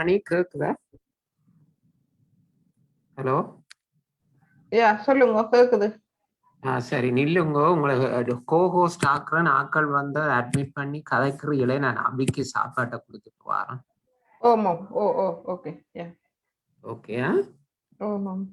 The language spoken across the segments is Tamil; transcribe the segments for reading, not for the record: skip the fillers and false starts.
மணி கேக்குதா? ஹலோ. சொல்லுங்க கேக்குது. சரி நில்லுங்க. உங்களை கோஹோஸ்ட் ஆக்குறேன். ஆக்கள் வந்து அட்மிட் பண்ணி கதைக்கிறீங்களே, நான் அபிக்கு சாப்பாட்டை கொடுத்துட்டு வரேன். ஓமாம். ஓகே. ஓகே. ஓமாம்.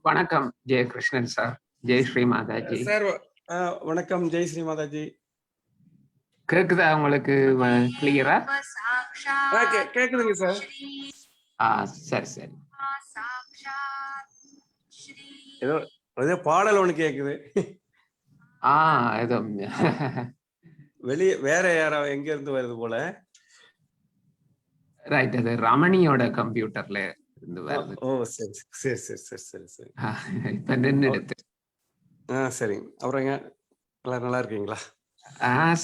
வணக்கம் ஜெயகிருஷ்ணன் சார். ஜெய் ஸ்ரீ மாதாஜி சார். வணக்கம். ஜெய் ஸ்ரீ மாதாஜி. கேக்குதா உங்களுக்கு கிளியரா? கேக்குதுங்க சார். சரி சரி. ஏதோ பாடல் ஒண்ணு கேக்குது. ஏதோ வெளியே வேற யாரோ எங்க இருந்து வருது போல. ரைட், அது ரமணியோட கம்ப்யூட்டர்ல இருந்து வருது. ஓ சரி சரி சரி சரி சரி சரி. இப்ப நின்று எடுத்து. சரிங்க. அப்புறங்க எல்லாரும் நல்லா இருக்கீங்களா?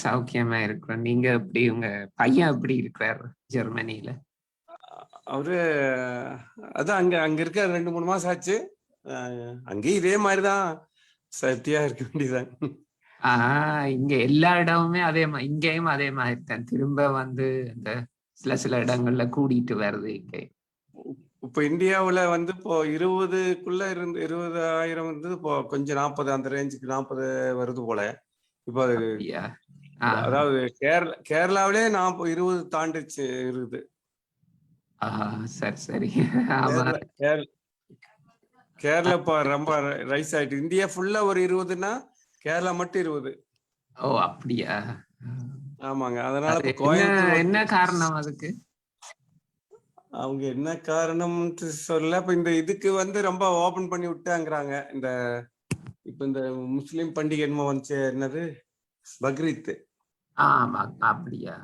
சௌக்கியமா இருக்கிறோம். நீங்க எப்படி, உங்க பையன் எப்படி இருக்கிறாரு ஜெர்மனியில? அவரு அதான் அங்க இருக்க 2-3 மாசம் ஆச்சு. அங்கேயும் இதே மாதிரிதான் சேஃப்டியா இருக்க வேண்டியதான். இங்க எல்லா இடமுமே அதே மாதிரி, இங்கேயும் அதே மாதிரி தான். திரும்ப வந்து இந்த சில இடங்கள்ல கூடிட்டு வருது. இங்க இப்ப இந்தியாவுல வந்து இப்போ 20க்குள்ள இருந்து 20,000 வந்து இப்போ கொஞ்சம் 40 அந்த ரேஞ்சுக்கு 40 வருது போல. இப்போ அதாவது கேரளாவிலே 20 தாண்டிச்சு இருக்குது. சரி சரி. கேரளா இப்ப ரொம்ப ரைஸ் ஆயிட்டு. இந்தியா ஃபுல்லா ஒரு 20ன்னா கேரளா மட்டும் 20. ஓ அப்படியா? ஆமாங்க. அதனால என்ன காரணம் அதுக்கு? அவங்க என்ன காரணம் சொல்ல, இப்ப இந்த இதுக்கு வந்து ரொம்ப ஓபன் பண்ணி விட்டாங்கிறாங்க. இப்ப இந்த முஸ்லிம் பண்டிகை என்னமோ வந்துச்சு, என்னது பக்ரீத். அப்படியா?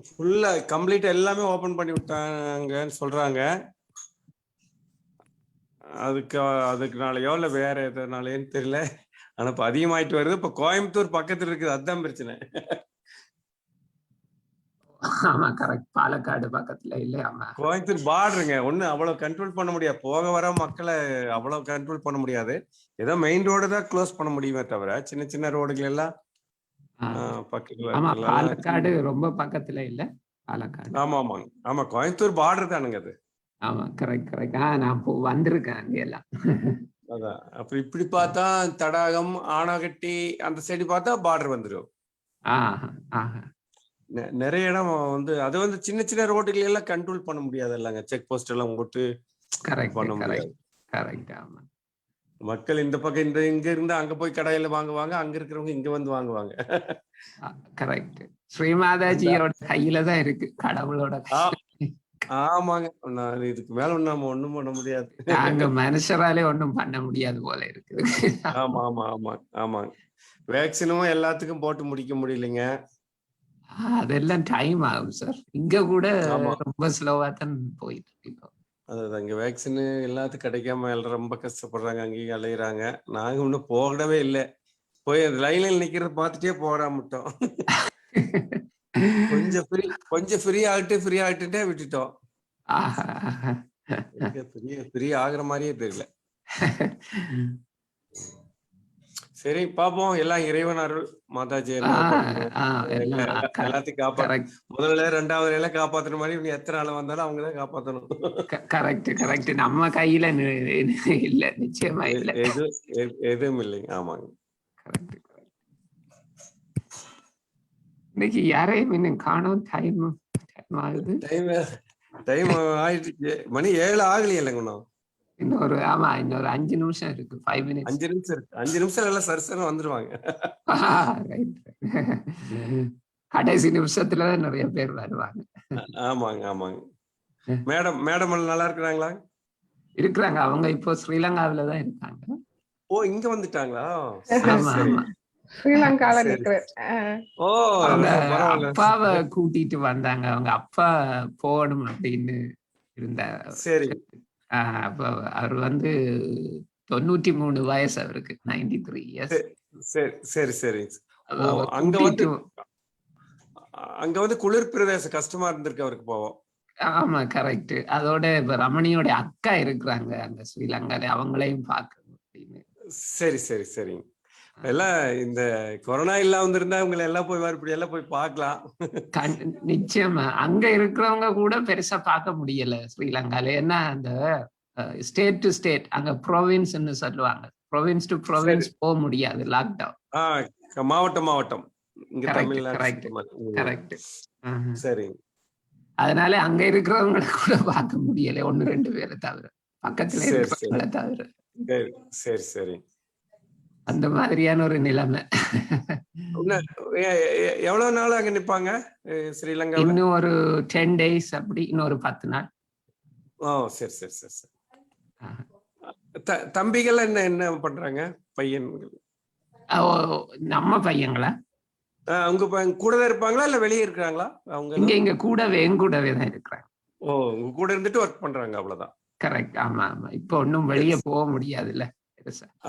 ஃபுல்லா கம்ப்ளீட்டா எல்லாமே ஓபன் பண்ணி விட்டாங்கன்னு சொல்றாங்க. அதுக்குனாலயோ இல்ல வேற எதனாலன்னு தெரியல. ஆனா இப்ப அதிகமாயிட்டு வருது. இப்ப கோயம்புத்தூர் பக்கத்துல இருக்குது, அதுதான் பிரச்சனை. ஆமா கரெக்ட். பாலக்காடு பக்கத்துல இல்ல. ஆமா கோயம்புத்தூர் பார்டருங்க. ஒண்ணு அவ்வளவு கண்ட்ரோல் பண்ண முடியாது. போக வர மக்களை அவ்வளவு கண்ட்ரோல் பண்ண முடியாது. ஏதோ மெயின் ரோடு தான் க்ளோஸ் பண்ண முடியுமே தவிர சின்ன சின்ன ரோடுகள் எல்லாம் பக்கத்துல ஆமா இருக்கிறதெல்லாம் பாலக்காடு ரொம்ப பக்கத்துல இல்ல. பாலக்காடு ஆமா ஆமாங்க. ஆமா கோயம்புத்தூர் பார்டர் தானுங்க அது. ஆமா கரெக்ட் கரெக்ட். நான் வந்திருக்கேன் அங்க எல்லாம். அதான். அப்புறம் இப்படி பார்த்தா தடாகம், ஆனாகட்டி அந்த சைடு பார்த்தா பார்டர் வந்துடும். நிறைய இடம் வந்து அது வந்து சின்ன சின்ன ரோடுகள் எல்லாம் கண்ட்ரோல் பண்ண முடியாது இல்லைங்க. செக் போஸ்ட் எல்லாம் போட்டு பண்ண முடியாது. கரெக்ட். ஆமா மக்கள் இந்த பக்கம் இங்க இருந்து அங்க போய் கடையில வாங்குவாங்க, அங்க இருக்கிறவங்க இங்க வந்து வாங்குவாங்க. கரெக்ட். ஸ்ரீமாதாஜியோட கையில தான் இருக்கு, கடவுளோட. ஆமாங்க. இதுக்கு மேல நம்ம ஒண்ணும் பண்ண முடியாது. அங்க மனுஷராலே ஒண்ணும் பண்ண முடியாது போல இருக்கு. ஆமா ஆமா ஆமா ஆமாங்க. வேக்சினும் எல்லாத்துக்கும் போட்டு முடிக்க முடியலைங்க. அதெல்லாம் டைம் ஆகும் சார். இங்க கூட ரொம்ப ஸ்லோவா தான் போயிட்டு இருக்கு. அதான் இங்க வேக்சின் எல்லாத்துக்கும் கிடைக்காம ரொம்ப கஷ்டப்படுறாங்க, அங்கேயும் அலையிறாங்க. நாங்க இன்னும் போகவே இல்லை. போய் லைன்ல நிக்கிறத பார்த்துட்டே போடாமட்டோம். கொஞ்சம் ஃப்ரீ ஆகிட்டே விட்டுட்டோம். ஃப்ரீ ஆகுற மாதிரியே தெரியல. சரி பாப்போம். எல்லாம் இறைவன் அருள். மாதாஜி எல்லாத்தையும் காப்பாத்து. முதல்ல ரெண்டாவது எல்லாம் காப்பாத்துற மாதிரி எத்தனை ஆள் வந்தாலும் அவங்கதான் காப்பாத்தணும். Correct correct. நம்ம கையில இல்ல, நிச்சயமா இல்ல. எதுவும் இல்லைங்க. ஆமாங்க. இன்னைக்கு யாரையும் இன்னும் காணோம். டைம் ஆகுது. டைம் ஆயிடுச்சு. மணி 7 ஆகலையே இல்லைங்க. இன்னொரு 5 நிமிஷம் இருக்கு. 5 minutes. 5 நிமிஷம் இருக்கு. 5 நிமிஷம் எல்லாம் சரசரம் வந்துருவாங்க. கடைசி நிமிஷத்துலதான் நிறைய பேர் வருவாங்க. ஆமாங்க ஆமாங்க. மேடம் நல்லா இருக்கிறாங்களா? இருக்கிறாங்க. அவங்க இப்போ ஸ்ரீலங்காவிலதான் இருக்காங்க. ஓ, இங்க வந்துட்டாங்களா? ஸ்ரீலங்கால இருக்கிறேன். அப்பாவை கூட்டிட்டு வந்தாங்க. அவங்க அப்பா போகணும் அப்படின்னு இருந்தார். சரி. அப்ப அவர் வந்து 93 வயசு அவருக்கு. 93 years. சரி சரி. அங்க வந்து குளிர் பிரதேச கஷ்டமா இருந்திருக்கு அவருக்கு போவோம். ஆமா கரெக்ட். அதோட இப்ப ரமணியோட அக்கா இருக்கிறாங்க அங்க ஸ்ரீலங்கால, அவங்களையும் பார்க்கணும் அப்படின்னு. சரி சரி சரி. எல்லாம் இந்த கொரோனா எல்லாம் வந்திருந்தா உங்களை எல்லாம் போய் இப்படி எல்லாம் போய் பார்க்கலாம். நிச்சயமா. அங்க இருக்கிறவங்க கூட பெருசா பார்க்க முடியல ஸ்ரீலங்கால. ஏன்னா அந்த ஸ்டேட் டு ஸ்டேட், அங்க ப்ரொவின்ஸ்ன்னு சொல்லுவாங்க. ப்ரொவின்ஸ் டு ப்ரொவின்ஸ் போக முடியாது, லாக்டவுன். மாவட்டம். கரெக்ட். சரி. அதனால அங்க இருக்கிறவங்களை கூட பார்க்க முடியல, 1-2 பேரை தவிர, பக்கத்துல இருக்கிறவங்களை தவிர. சரி சரி. அந்த மாதிரியான ஒரு நிலைமை. எவ்வளவு நாள் அங்க நிப்பாங்க ஸ்ரீலங்கா? இன்னும் ஒரு 10 days அப்படி, இன்னொரு 10 நாள். ஓ சரி சரி சரி சரி. தம்பிகள் என்ன பண்றாங்க? பையன்கள் நம்ம பையங்களா? உங்க கூட தான் இருப்பாங்களா இல்ல வெளியே இருக்காங்களா? அவங்க இங்க கூடவே தான் இருக்கிறாங்க. ஓ, உங்க கூட இருந்துட்டு ஒர்க் பண்றாங்க, அவ்வளவுதான். கரெக்ட். ஆமா ஆமா. இப்ப ஒன்னும் வெளியே போக முடியாதுல்ல.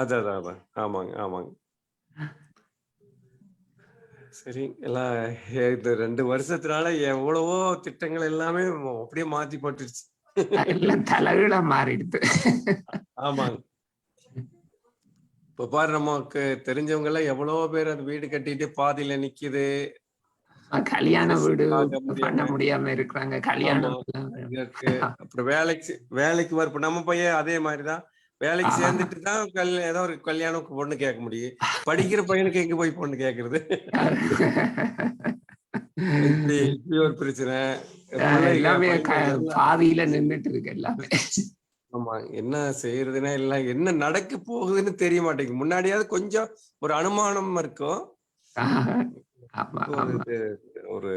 அதான். ஆமாங்க ஆமாங்க. சரி. எல்லாம் இந்த 2 வருஷத்தினால எவ்வளவோ திட்டங்கள் எல்லாமே அப்படியே மாத்தி போட்டுருச்சு. எல்லாம் தலைகீழா மாறிடுது. ஆமாங்க. இப்ப பாரு, நமக்கு தெரிஞ்சவங்க எல்லாம் எவ்வளவோ பேர் அது வீடு கட்டிட்டு பாதியில நிக்குது. கல்யாண வீடு பண்ண முடியாம இருக்கிறாங்க. கல்யாணம் அப்புறம் வேலைக்கு வரப்ப நம்ம பையன் அதே மாதிரிதான் வேலைக்கு சேர்ந்துட்டு தான் ஏதோ ஒரு கல்யாணம் பொண்ணு கேட்க முடியும். படிக்கிற பையனுக்கு எங்க போய் பொண்ணு கேக்குறது? இப்படி ஒரு பிரச்சனை. எல்லாமே பாதியில நின்றுட்டு இருக்கு எல்லாமே. ஆமா, என்ன செய்யறதுன்னா எல்லாம் என்ன நடக்க போகுதுன்னு தெரிய மாட்டேங்குது. முன்னாடியாவது கொஞ்சம் ஒரு அனுமானம் இருக்கும். ஒரு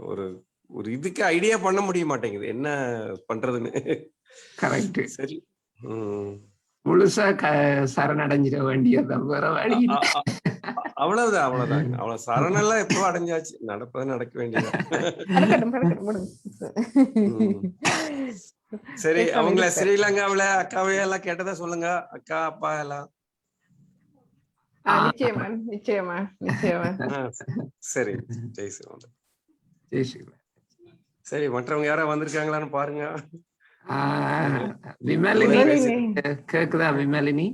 ஒரு ஒரு இதுக்கு ஐடியா பண்ண முடிய மாட்டேங்குது என்ன பண்றதுன்னு. கரெக்ட். சரி. முழுசா சரணடைஞ்சிட வேண்டியது வேற வழி. அவ்வளவுதான். அவ்வளவு சரணெல்லாம் எப்போ அடைஞ்சாச்சு. நடப்பது நடக்க வேண்டியது. சரி, பேசாம அவங்கள இருப்பார். ஸ்ரீலங்காவுல அக்காவே எல்லாம் கேட்டதா சொல்லுங்க. அக்கா அப்பா எல்லாம். நிச்சயமா நிச்சயமா நிச்சயமா. சரி, ஜெய் ஸ்ரீராம். ஜெய் ஸ்ரீராம். சரி, மற்றவங்க யாரா வந்திருக்காங்களான்னு பாருங்க. விமலினி விமலினி. கேக்குதா? விமலினி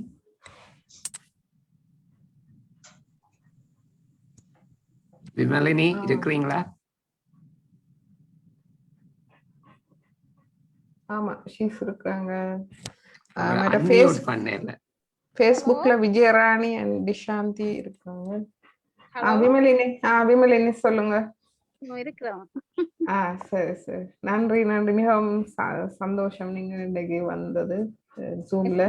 விமலினி இருக்கிறீங்களா? ஆமா ஷீஸ் இருக்காங்க. அன்மியூட் பண்ணல. ஃபேஸ்புக்ல விஜயராணி அண்ட் டிஷாந்தி இருக்காங்க. விமலினி விமலினி சொல்லுங்க. இருக்கிறோம். சரி சரி, நன்றி நன்றி, மிகவும் சந்தோஷம் நீங்க இன்றைக்கு வந்தது ஜூம்ல.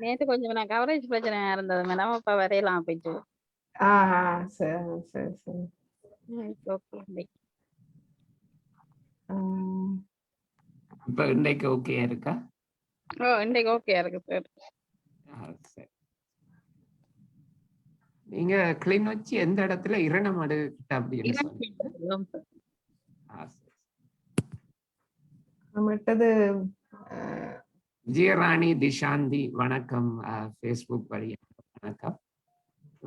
நேத்து கொஞ்சம் நான் கவரேஜ் பிரச்சனை இருந்தது மேடம், அப்ப வரையலாம் போயிட்டு. சரி சரி சரி. ஓகே. இப்ப இன்றைக்கு ஓகே இருக்கா? இன்றைக்கு ஓகே இருக்கு சார். சரி. நீங்க கிளிநொச்சி எந்த இடத்துல? இரணமடு கிட்ட அப்படின்னு சொன்னீங்க. விஜயராணி திஷாந்தி வணக்கம். ஃபேஸ்புக் வழியா வணக்கம்.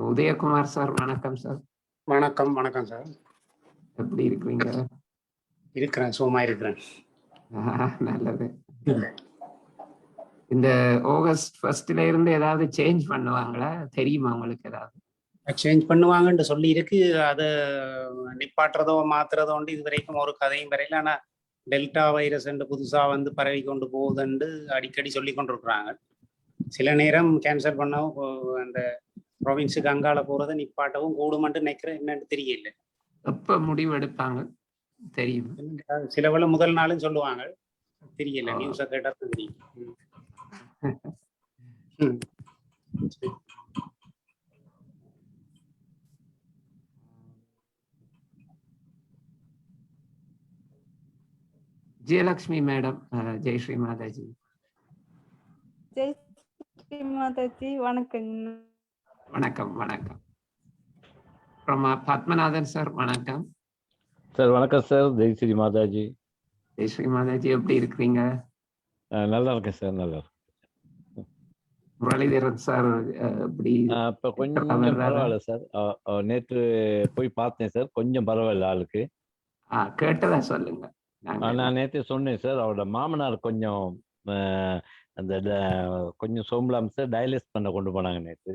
உதயகுமார் சார் வணக்கம் சார். வணக்கம். வணக்கம் சார். எப்படி இருக்கிறீங்க? இருக்கிறேன், சும்மா இருக்கிறேன். நல்லது. இந்த ஆகஸ்ட் 1 இருந்து ஏதாவது சேஞ்ச் பண்ணுவாங்களா? தெரியுமா உங்களுக்கு ஏதாவது? சேஞ்ச் பண்ணுவாங்கன்னு சொல்லி இருக்கு. அதை நிப்பாட்டுறதோ மாத்துறதோ இது வரைக்கும் ஒரு கதையும் வரையில. ஆனா டெல்டா வைரஸ் புதுசா பரவி கொண்டு போகுதுன்னு அடிக்கடி சொல்லி கொண்டிருக்கிறாங்க. சில நேரம் கேன்சல் பண்ணவும் அந்த ப்ரொவின்ஸுக்கு அங்கால போறதை நிப்பாட்டவும் கூடுமென்று நினைக்கிறேன். என்னன்னு தெரியல. எப்ப முடிவு எடுப்பாங்க தெரியும்? சில வேளை முதல் நாளும் சொல்லுவாங்க, தெரியல. நியூஸை கேட்டா தெரியும். ஜெயலட்சுமி மேடம், ஜெய் ஸ்ரீ மாதாஜி. ஜெய் ஸ்ரீ மாதாஜி, வணக்கம். வணக்கம் வணக்கம். பத்மநாதன் சார் வணக்கம். சார் வணக்கம் சார். ஜெய் ஸ்ரீ மாதாஜி. ஜெய் ஸ்ரீ மாதாஜி, எப்படி இருக்கிறீங்க? நல்லா இருக்கேன் சார், நல்லா இருக்கேன். முரளிதரன் சார் எப்படி? இப்போ கொஞ்சம் பரவாயில்ல சார். நேற்று போய் பார்த்தேன் சார், கொஞ்சம் பரவாயில்ல ஆளுக்கு. கேட்டதா சொல்லுங்க. நான் நேற்று சொன்னேன் சார், அவரோட மாமனார் கொஞ்சம் அந்த கொஞ்சம் சோம்பலாம் சார், டயலிஸ் பண்ண கொண்டு போனாங்க நேற்று.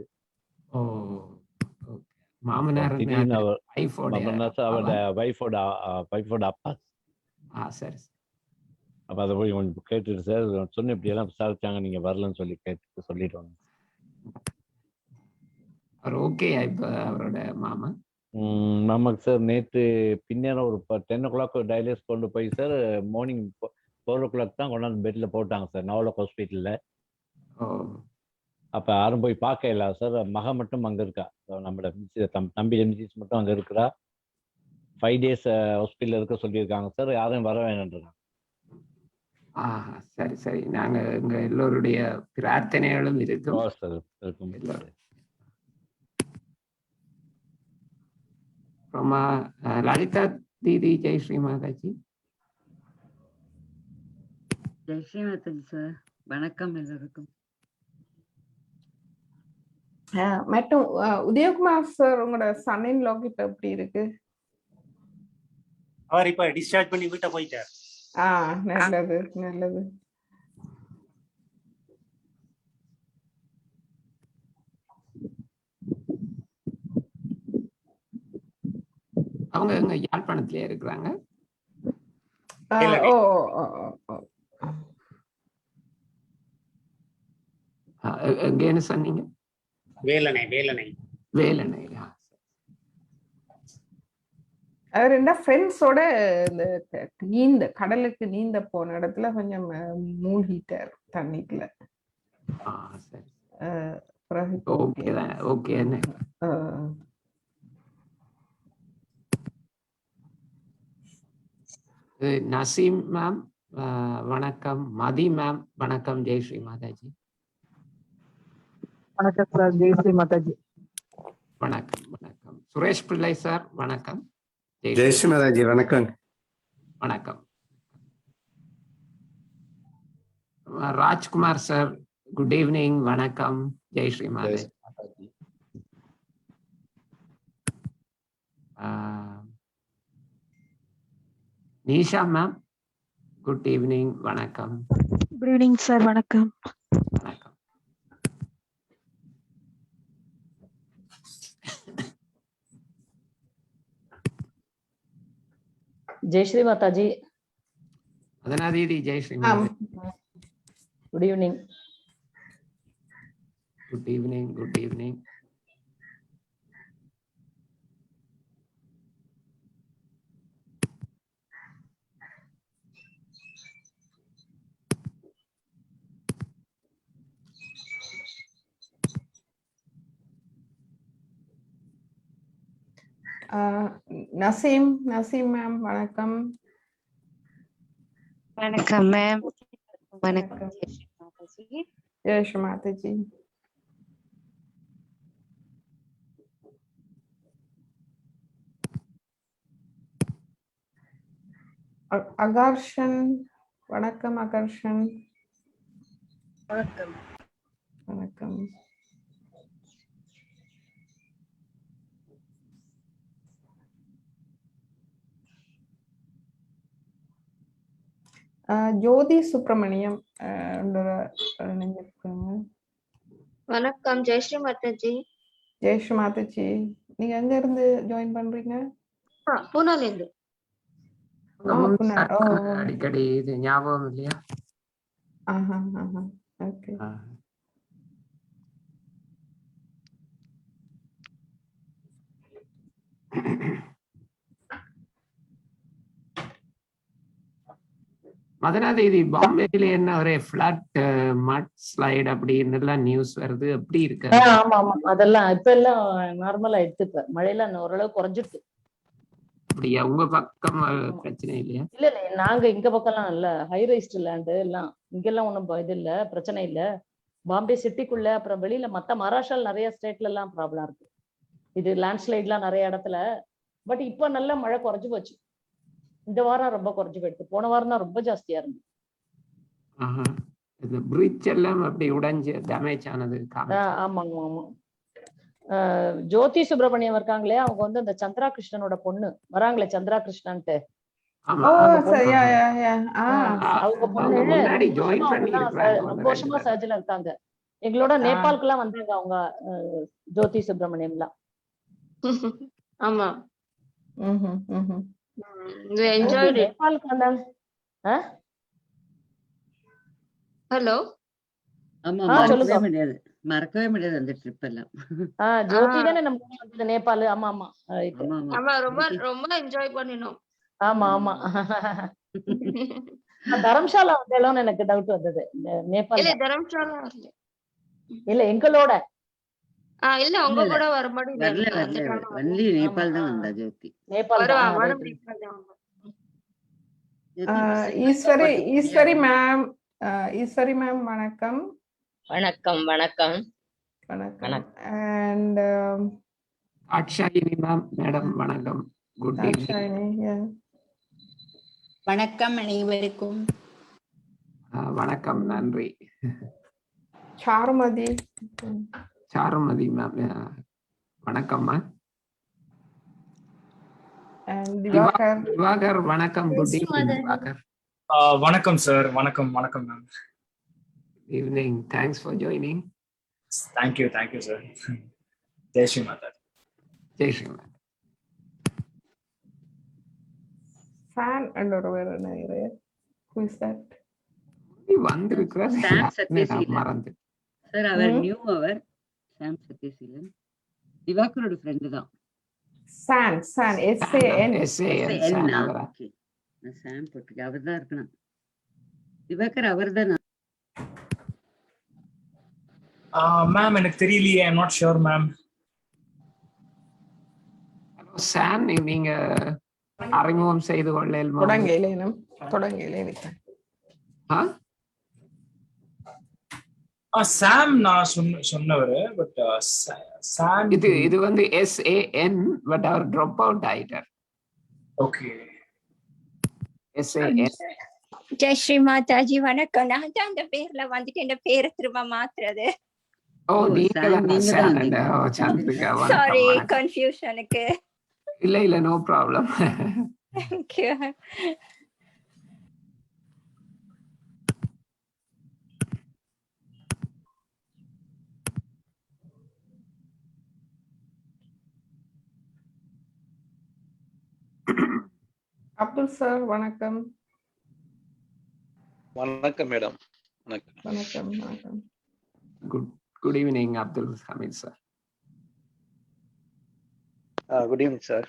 மாமனார் அவரோட வைஃபோட அப்பா. சரி. அப்போ அதை போய் கொஞ்சம் கேட்டுட்டு சார் சொன்ன இப்படியெல்லாம் விசாரிச்சாங்க, நீங்க வரலன்னு சொல்லி கேட்டு சொல்லிட்டு வாங்க. ஓகே. இப்போ அவரோட மாமா ஆமாங்க சார். நேற்று பின்னேரம் ஒரு 10 o'clock டயலிஸ் கொண்டு போய் சார், மார்னிங் 4 o'clock தான் கொண்டாந்து பெட்ல போட்டாங்க சார், நவலக் ஹாஸ்பிட்டல்ல. அப்ப யாரும் போய் பார்க்க இல்லை சார். மக மட்டும் அங்க இருக்கா, நம்மளோட தம்பி மிசிஸ் மட்டும் அங்க இருக்கிறா. 5 days ஹாஸ்பிட்டல்ல இருக்க சொல்லியிருக்காங்க சார். யாரும் வர வேணும்ன்றாங்க. சரி சரி. நாங்க எங்க எல்லோருடைய பிரார்த்தனைகளும் இருக்கும் சார். லலிதா தீதி, ஜெய் ஸ்ரீ மாதாஜி. ஜெய் ஸ்ரீ மாதாஜி சார், வணக்கம் எல்லாருக்கும். மற்றும் உதயகுமார் சார், உங்களோட சன்னின் லா இப்ப எப்படி இருக்கு? அவர் இப்ப டிஸ்சார்ஜ் பண்ணி வீட்டை போயிட்டார். நல்லது நல்லது. அவங்க எங்க யாழ்ப்பாணத்திலே இருக்கிறாங்க? எங்கன்னு சொன்னீங்க? வேலனை. வேலனை. ரெண்டா ஃப்ரெண்ட்ஸோட இந்த கடலுக்கு நீந்த போன இடத்துல கொஞ்சம் மூழ்கிட்டார் தண்ணிக்குள்ள. ஓகே. நசீம் மேம் வணக்கம். மதி மேம் வணக்கம். ஜெய் ஸ்ரீ மாதாஜி. வணக்கம் சார். ஜெய் ஸ்ரீ மாதாஜி. வணக்கம் வணக்கம். சுரேஷ் பிள்ளை சார் வணக்கம். ஜெய் ஸ்ரீ மாதாஜி. வணக்கம். வணக்கம். ராஜ்குமார் சார், குட் ஈவினிங், வணக்கம். ஜெய் ஸ்ரீ மாதே. நிஷா மேம், குட் ஈவினிங், வணக்கம். குட் ஈவினிங் சார், வணக்கம். வணக்கம். जय श्री माता जी. मदना दीदी, जय Shri Mata. Good evening. Good evening, good evening. Naseem ma'am, வணக்கம். வணக்கம் மேம். வணக்கம். ஜெய் ஸ்ரீ மாதாஜி. அகர்ஷன், வணக்கம். அகர்ஷன், வணக்கம். வணக்கம். ஜோதி சுப்பிரமணியம் வணக்கம். ஜெயஸ்ரீ மாதாஜி. ஜெயஸ்ரீ மாதாஜி, நீங்க எங்க இருந்து ஜாயின் பண்றீங்க? பூனால இருந்து. அடிக்கடி இது ஞாபகம் இல்லையா? ஓகே. மதனா தேவி, பாம்பேல என்ன ஒரே ஃபிளட் மட் ஸ்லைட் அப்படின்னு எல்லாம் நியூஸ் வருது. எப்படி இருக்கு? ஆமா ஆமா, அதெல்லாம் இப்ப எல்லாம் நார்மலா எடுத்துப்ப மழையெல்லாம் ஓரளவு குறைஞ்சிட்டு. அப்படியா? உங்க பக்கம் பிரச்சனை இல்லையா? இல்ல இல்ல, நாங்க இங்க பக்கம்லாம் இல்ல, ஹை ரைஸ்ட் லேண்டு எல்லாம் இங்கெல்லாம் ஒண்ணும் இது இல்ல, பிரச்சனை இல்ல. பாம்பே சிட்டிக்குள்ள அப்புறம் வெளியில மத்த மகாராஷ்டிரால நிறைய ஸ்டேட்ல எல்லாம் ப்ராப்ளம் இருக்கு. இது லேண்ட்ஸ்லைட்லாம் நிறைய இடத்துல. பட் இப்ப நல்ல மழை குறைஞ்சு போச்சு. இந்த வாரம் ரொம்ப குறைஞ்சு போயிடுது. போன வாரம் தான் ரொம்ப ஜாஸ்தியா இருந்து. இந்த பிரிட்ஜ் எல்லாம் அப்படி உடைஞ்சு டேமேஜ் ஆனது. ஆமாங்க ஆமா. ஜோதி சுப்பிரமணியம் இருக்காங்களே, அவங்க வந்து அந்த சந்திரா கிருஷ்ணனோட பொண்ணு வராங்களே, சந்திரா கிருஷ்ணன்ட்டு. அவங்க பொண்ணு ரொம்ப வருஷமா சர்ஜில இருக்காங்க. எங்களோட நேபாளுக்கு எல்லாம் வந்தாங்க அவங்க, ஜோதி சுப்பிரமணியம் எல்லாம். ஆமா. நேபாளுக்கு வந்தாங்க. ஹலோ. ஆமா, மறக்கவே முடியாது அந்த ட்ரிப் எல்லாம். ஜோதி தானே நம்ம வந்தது நேபாள். ஆமா ஆமா ஆமா, ரொம்ப ரொம்ப என்ஜாய் பண்ணினோம். ஆமா ஆமா. தரம்சாலா வந்தாலும் எனக்கு டவுட் வந்தது. நேபாள் இல்ல, தரம்சாலா வரல. இல்ல எங்களோட. இல்ல, உங்க கூட வர மாதிரி ஒன்லி நேபாள் தான் வந்தா ஜோதி. நேபாள் ஈஸ்வரி மேம், ஈஸ்வரி மேம் வணக்கம். வணக்கம். வணக்கம். வணக்கம். அண்ட் அக்ஷாயினி மேம், மேடம் வணக்கம். Good evening. வணக்கம் அனைவருக்கும். வணக்கம், நன்றி. சாருமதி மேம், வணக்கம்மா. திவாகர், வணக்கம். Good evening Diwakar. வணக்கம் சார். வணக்கம். வணக்கம் ma'am. Evening. Thanks for joining. Thank you sir. Jai Shri Mata. Jai Shri Mata. fan and over there. Who is that? வந்திருக்கிறார். சாம் சத்யசீலன். மறந்து சார், அவர் நியூ அவர் சாம் சத்யசீலன் திவாகரோட ஃப்ரெண்ட் தான். San SAN. ஓகே, நான் சாம் போட்டு அவர்தான் இருக்கணும். திவாகர் அவர்தான். மேம் எனக்கு தெரியலையே, ஐ அம் நாட் ஷூர் மேம். சாம், நீங்க அறிமுகம் செய்து கொள்ளேன். சாம் நான் சொன்னவரு. பட் சாம் இது வந்து SAN, பட் அவர் ட்ராப் அவுட் ஆயிட்டார். ஓகே. SAN. ஜெய் ஸ்ரீ மாதாஜி வணக்கம். நான் தான் அந்த பேர்ல வந்துட்டு இந்த பேரை திரும்ப மாத்துறது. சாரி கன்ஃபியூஷனுக்கு. இல்ல no problem. Thank you. Abdul sir வணக்கம். வணக்கம் மேடம். வணக்கம் வணக்கம். Good evening Abdul Hameed sir. Good evening sir.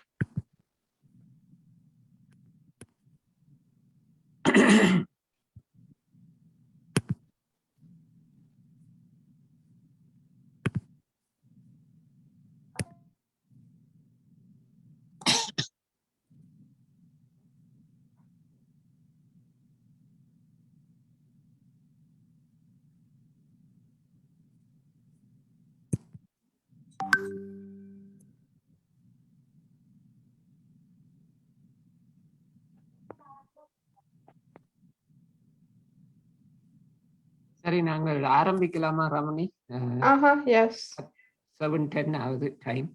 சரி, நாங்கள் ஆரம்பிக்கலாமா ரமணி? எஸ். 7:10 ஆகுது டைம்.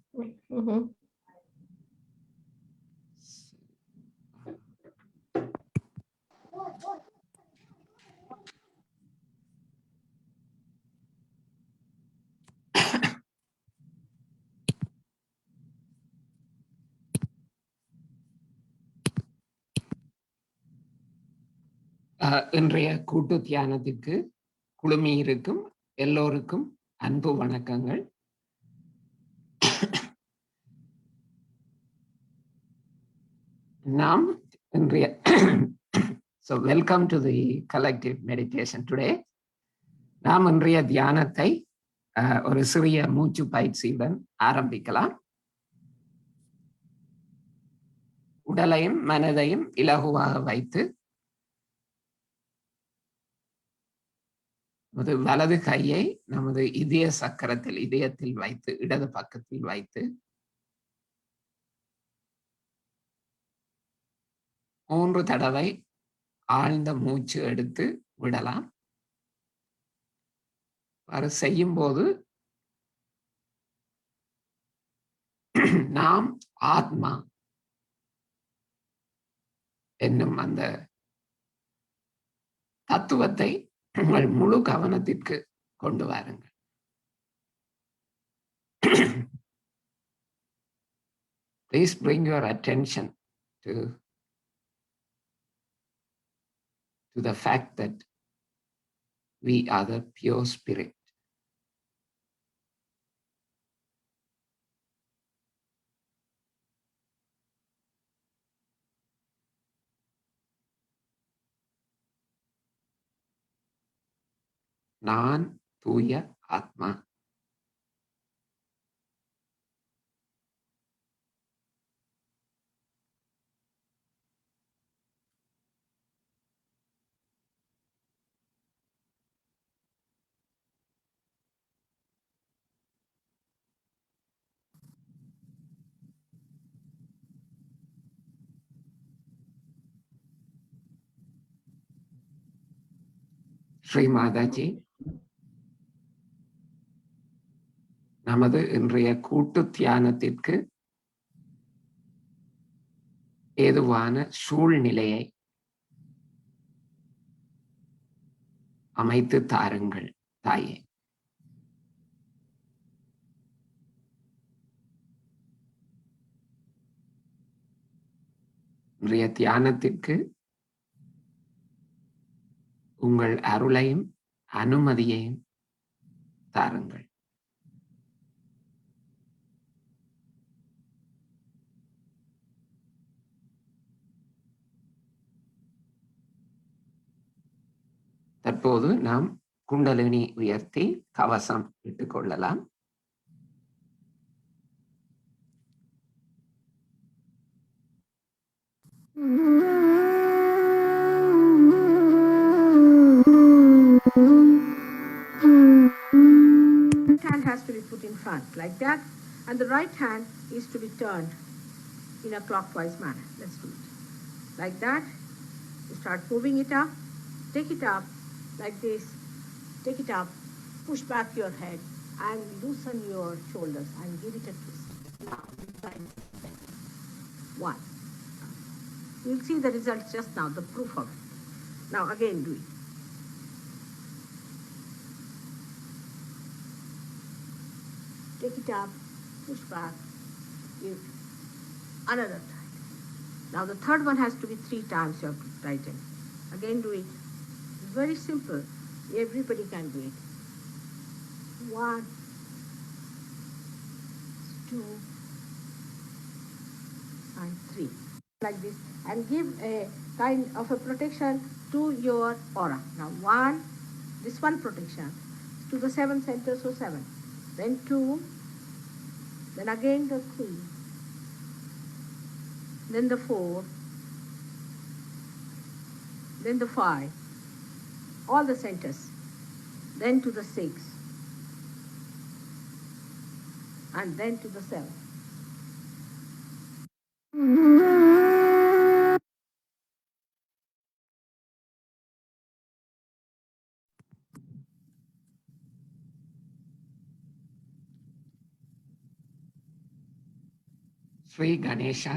இன்றைய கூட்டு தியானத்திற்கு குழுமி இருக்கும் எல்லோருக்கும் அன்பு வணக்கங்கள். நாம் இன்றைய so welcome to the collective meditation today. நாம் இன்றைய தியானத்தை ஒரு சிறிய மூச்சு பயிற்சியுடன் ஆரம்பிக்கலாம். உடலையும் மனதையும் இலகுவாக வைத்து வலது கையை நமது இதய சக்கரத்தில் இதயத்தில் வைத்து இடது பக்கத்தில் வைத்து 3 தடவை ஆழ்ந்த மூச்சு எடுத்து விடலாம். அது செய்யும் போது நாம் ஆத்மா என்னும் அந்த தத்துவத்தை உங்கள் முழு கவனத்திற்கு கொண்டு வாருங்கள். Please bring your attention to the fact that we are the pure spirit. நான் தூய ஆத்மா. ஸ்ரீ மாதாஜி, நமது இன்றைய கூட்டு தியானத்திற்கு ஏதுவான சூழ்நிலையை அமைத்து தாருங்கள் தாயே. இன்றைய தியானத்திற்கு உங்கள் அருளையும் அனுமதியையும் தாருங்கள். தற்போது நாம் குண்டலினி உயர்த்தி கவசம் இட்டுக் கொள்ளலாம். Hand has to be put in front like that, and the right hand is to be turned in a clockwise manner. Let's do it like that. You start moving it up, take it up like this, take it up, push back your head and loosen your shoulders and give it a twist. Now, one. You'll see the results just now, the proof of it. Now again do it. Take it up, push back, give another time. Now the third one has to be 3 times you have to tighten. Again do it. It's very simple. Everybody can do it. 1, 2, and 3. Like this. And give a kind of a protection to your aura. Now 1, this one protection to the 7 centers, so 7. Then 2, then again the 3, then the 4, then the 5, all the centers, then to the 6, and then to the 7. Sri Ganesha.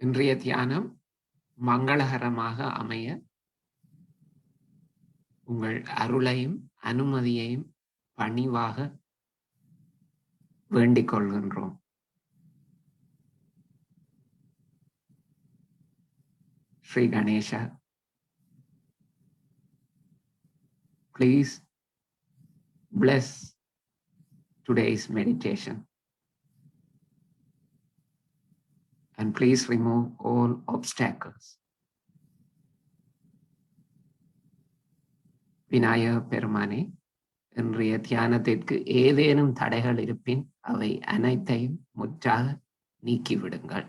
இன்றைய தியானம் மங்களகரமாக அமைய உங்கள் அருளையும் அனுமதியையும் பணிவாக வேண்டிக் கொள்கின்றோம். Sri Ganesha, please bless today's meditation and please remove all obstacles. Vinayaka பெருமானே, இன்றைய தியானத்திற்கு ஏதேனும் தடைகள் இருப்பின் அவை அனைத்தையும் முற்றாக நீக்கிவிடுங்கள்.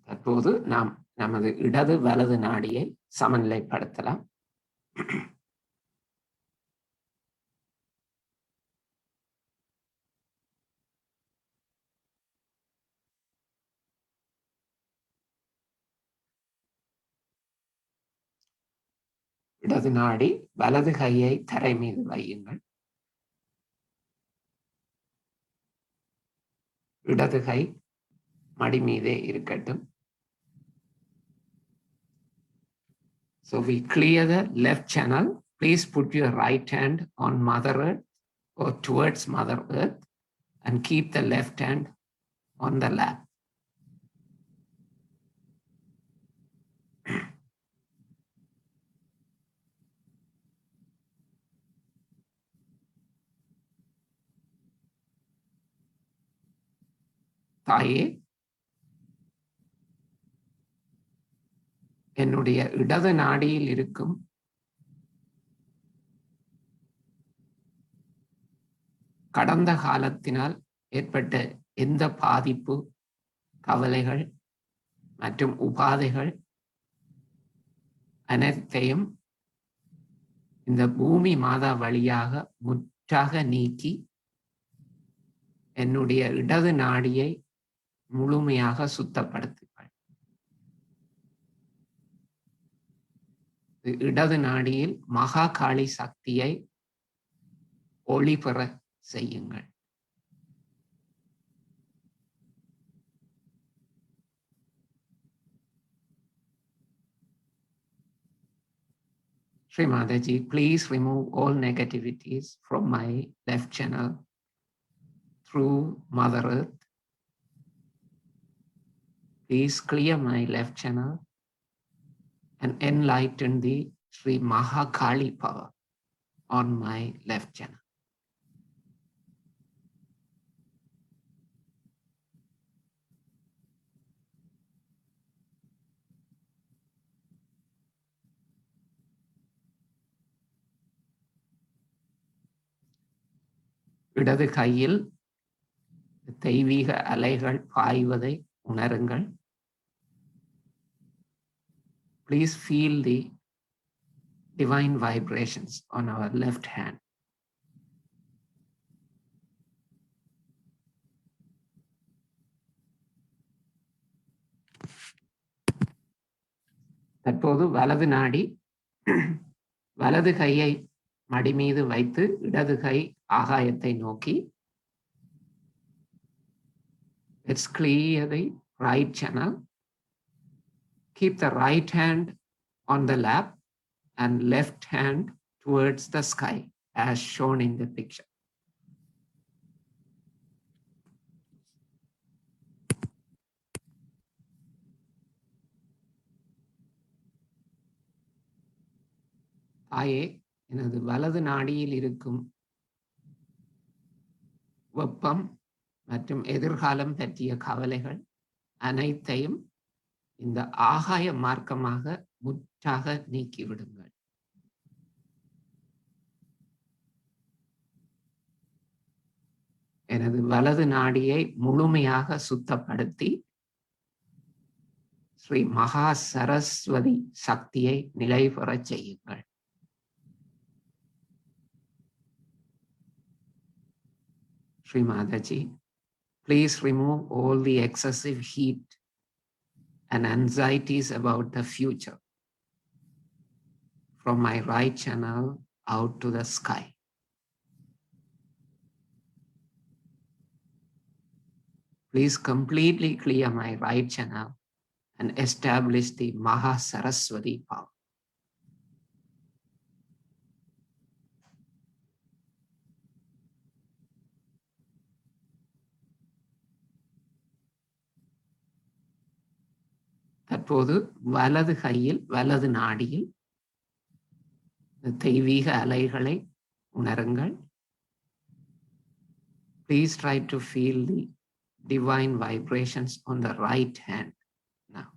தற்போது நாம் நமது இடது வலது நாடியை சமநிலைப்படுத்தலாம். இடது நாடி வலது கையை தரை மீது வையுங்கள். இடது கை மடி மீதே இருக்கட்டும். So we clear the left channel. Please put your right hand on Mother Earth or towards Mother Earth and keep the left hand on the lap. தாயே, என்னுடைய இடது நாடியில் இருக்கும் கடந்த காலத்தினால் ஏற்பட்ட எந்த பாதிப்பு, கவலைகள் மற்றும் உபாதைகள் அனைத்தையும் இந்த பூமி மாதா வழியாக முற்றாக நீக்கி என்னுடைய இடது நாடியை முழுமையாக சுத்தப்படுத்துங்கள். இடது நாடியில் மகா காளி சக்தியை ஒளி பெற செய்யுங்கள். Shri Mataji, please remove all negativities from my left channel through Mother Earth. Please clear my left channel and enlighten the Sri Mahakali power on my left channel. இடது கையில் தெய்வீக அலைகள் பாய்வதை உணருங்கள். Please feel the divine vibrations on our left hand. தற்போது வலது நாடி வலது கையை மடி மீது வைத்து இடது கை ஆகாயத்தை நோக்கி. Let's clear the right channel. Keep the right hand on the lap and left hand towards the sky as shown in the picture. தாயே, எனது வலது நாடியில் இருக்கும் வெப்பம் மற்றும் எதிர்காலம் பற்றிய கவலைகள் அனைத்தையும் இந்த ஆகாய மார்க்கமாக முற்றாக நீக்கிவிடுங்கள். எனது வலது நாடியை முழுமையாக சுத்தப்படுத்தி ஸ்ரீ மகா சரஸ்வதி சக்தியை நிலை பெறச் செய்யுங்கள். Sri Mataji, please remove all the excessive heat and anxieties about the future from my right channel out to the sky. Please completely clear my right channel and establish the Maha Saraswati power. தற்போது வலது கையில் வலது நாடியில் தெய்வீக அலைகளை உணருங்கள். Please try to feel the divine vibrations on the right hand now.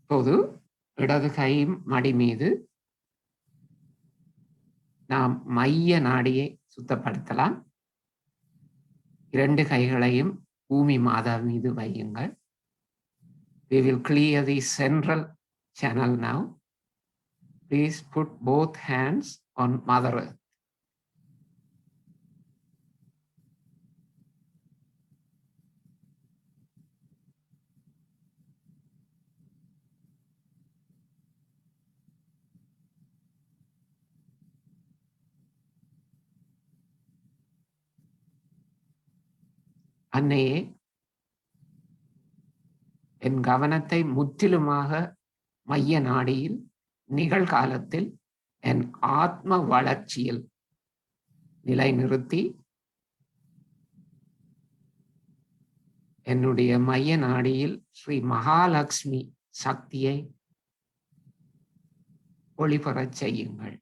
இப்போது இடது கை மடி மீது நாம் மைய நாடியை சுத்தப்படுத்தலாம். இரண்டு கைகளையும் பூமி மாதா மீது வையுங்கள். We will clear the central channel now. Please put both hands on Mother Earth. அன்னையே, என் கவனத்தை முற்றிலுமாக மைய நாடியில் நிகழ்காலத்தில் என் ஆத்ம வளர்ச்சியில் நிலைநிறுத்தி என்னுடைய மைய நாடியில் ஸ்ரீ மகாலட்சுமி சக்தியை ஒளிபரச் செய்யுங்கள்.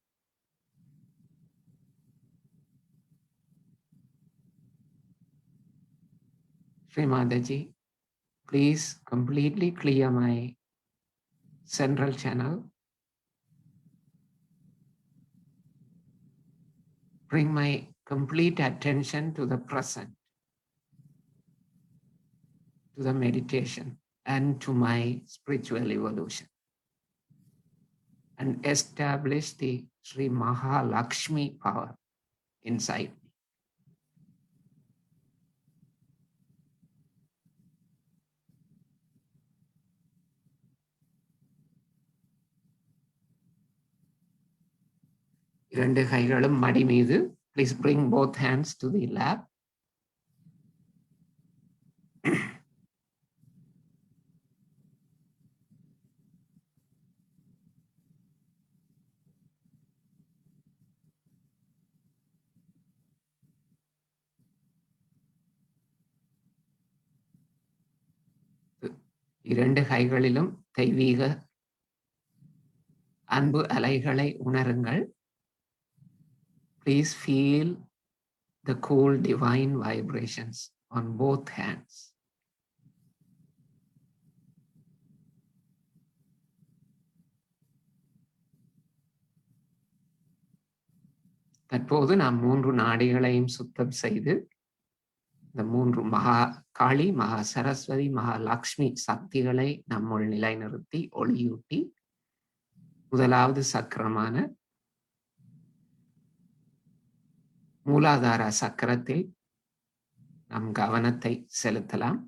Sri Mataji, please completely clear my central channel. Bring my complete attention to the present, to the meditation, and to my spiritual evolution. And establish the Sri Mahalakshmi power inside me. இரண்டு கைகளும் மடி மீது. Please bring both hands to the lap. இரண்டு கைகளிலும் தெய்வீக அன்பு அலைகளை உணருங்கள். Please feel the cool divine vibrations on both hands. தற்போது நாம் 3 நாடிகளையும் சுத்தம் செய்து இந்த 3 மகா காளி, மகா சரஸ்வதி, மகா லக்ஷ்மி சக்திகளை நம்முள் நிலைநிறுத்தி ஒளியூட்டி முதலாவது சக்கரமான மூலாதார சக்கரத்தில் நம் கவனத்தை செலுத்தலாம்.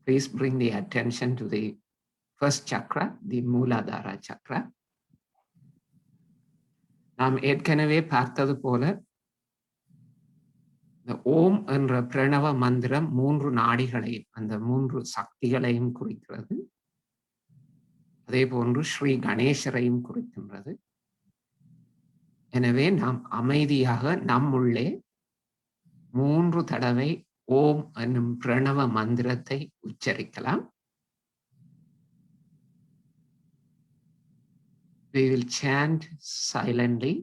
Please bring the attention to the first chakra, the Mooladhara chakra. நாம் ஏற்கனவே பார்த்தது போல இந்த ஓம் என்ற பிரணவ மந்திரம் 3 நாடிகளையும் அந்த 3 சக்திகளையும் குறிக்கிறது. அதே போன்று ஸ்ரீ கணேசரையும் குறிக்கின்றது. எனவே நாம் அமைதியாக நம்முள்ளே 3 தடவை ஓம் என்னும் பிரணவ மந்திரத்தை உச்சரிக்கலாம். We will chant silently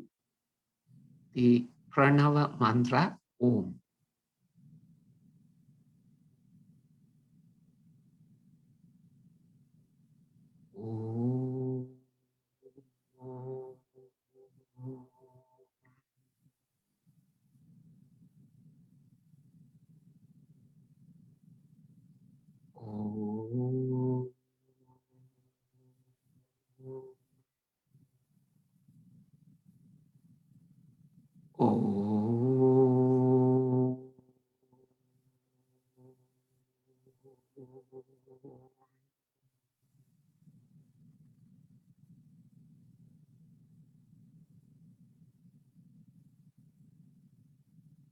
the pranava mantra Om.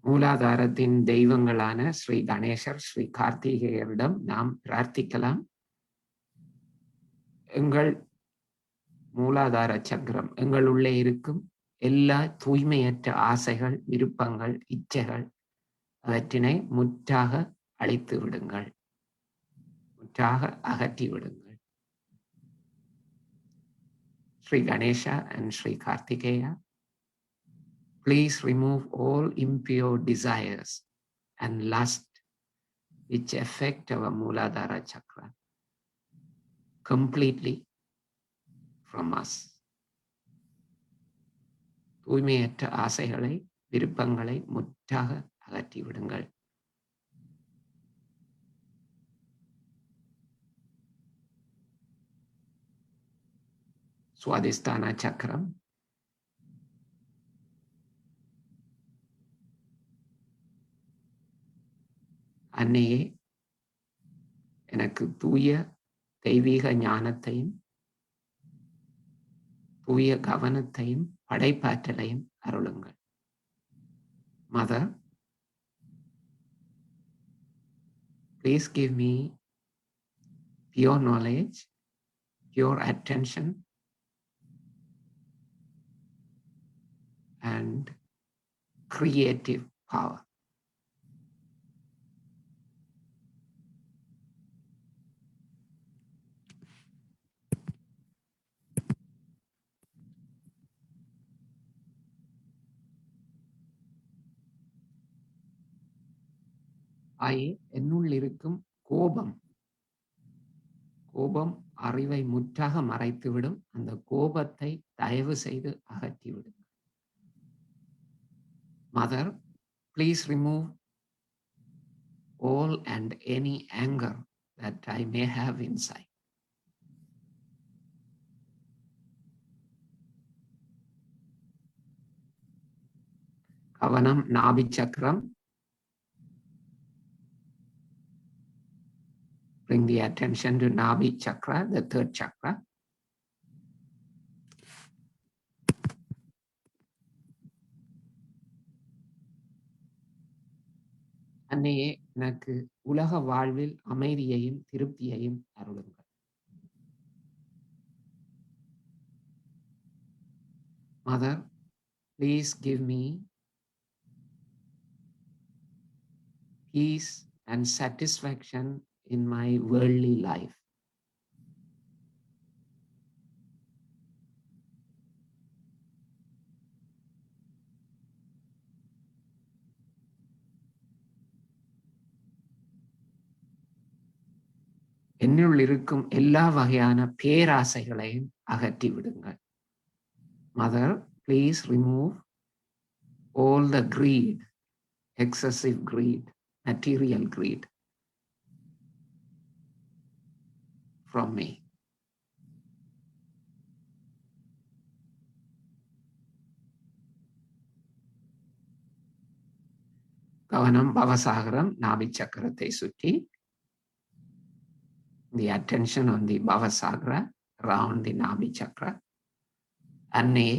மூலாதாரத்தின் தெய்வங்களான Sri Ganesar, Sri கார்த்திகேயரிடம் நாம் பிரார்த்திக்கலாம். எங்கள் மூலாதார சக்கரம், எங்களுள்ளே இருக்கும் எல்லா தூய்மையற்ற ஆசைகள், விருப்பங்கள், இச்சைகள் அவற்றினை முற்றாக அழித்து விடுங்கள், முற்றாக அகற்றி விடுங்கள். Sri Ganesha and Sri Kartikeya, please remove all impure desires and lust which affect our Mooladhara chakra completely from us. தூய்மையற்ற ஆசைகளை, விருப்பங்களை முற்றாக அகற்றி விடுங்கள். சுவாதிஷ்டான சக்கரம், அன்னையே எனக்கு தூய தெய்வீக ஞானத்தையும் தூய கவனத்தையும் படைப்பாற்றலையும் அருளுங்கள். Mother, please give me pure knowledge, pure attention, and creative power. என்னுள் இருக்கும் கோபம் அறிவை முற்றாக மறைத்துவிடும். அந்த கோபத்தை தயவு செய்து அகற்றிவிடும். Mother, please remove all and any anger that I may have inside. கவனம் நாபி சக்கரம். Bring the attention to Nabi chakra, the 3rd chakra. அன்னையே எனக்கு உலக வாழ்வில் அமைதியையும் திருப்தியையும் அருளுங்கள். Mother, please give me peace and satisfaction in my worldly life. என்னுள் இருக்கும் எல்லா வகையான பேராசைகளையும் அகற்றி விடுங்கள். Mother, please remove all the greed, excessive greed, material greed from me. கவனம் பவசாகரம் நாபி சக்கரத்தை சுற்றி. The attention on the Bhavasagara around the Nabi Chakra. அன்னே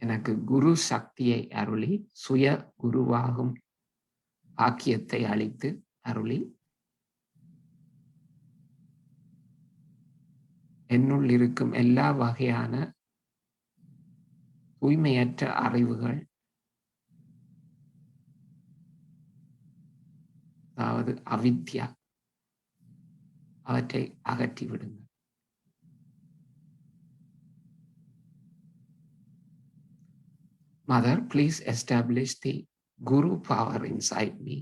எனக்கு குரு சக்தியை அருளி சுய குருவாகும் பாக்கியத்தை அளித்து அருளி என்னுள் இருக்கும் எல்லா வகையான தூய்மையற்ற அறிவுகள், அதாவது அவித்யா, அவற்றை அகற்றி விடுங்கள். Mother, please establish the Guru power inside me.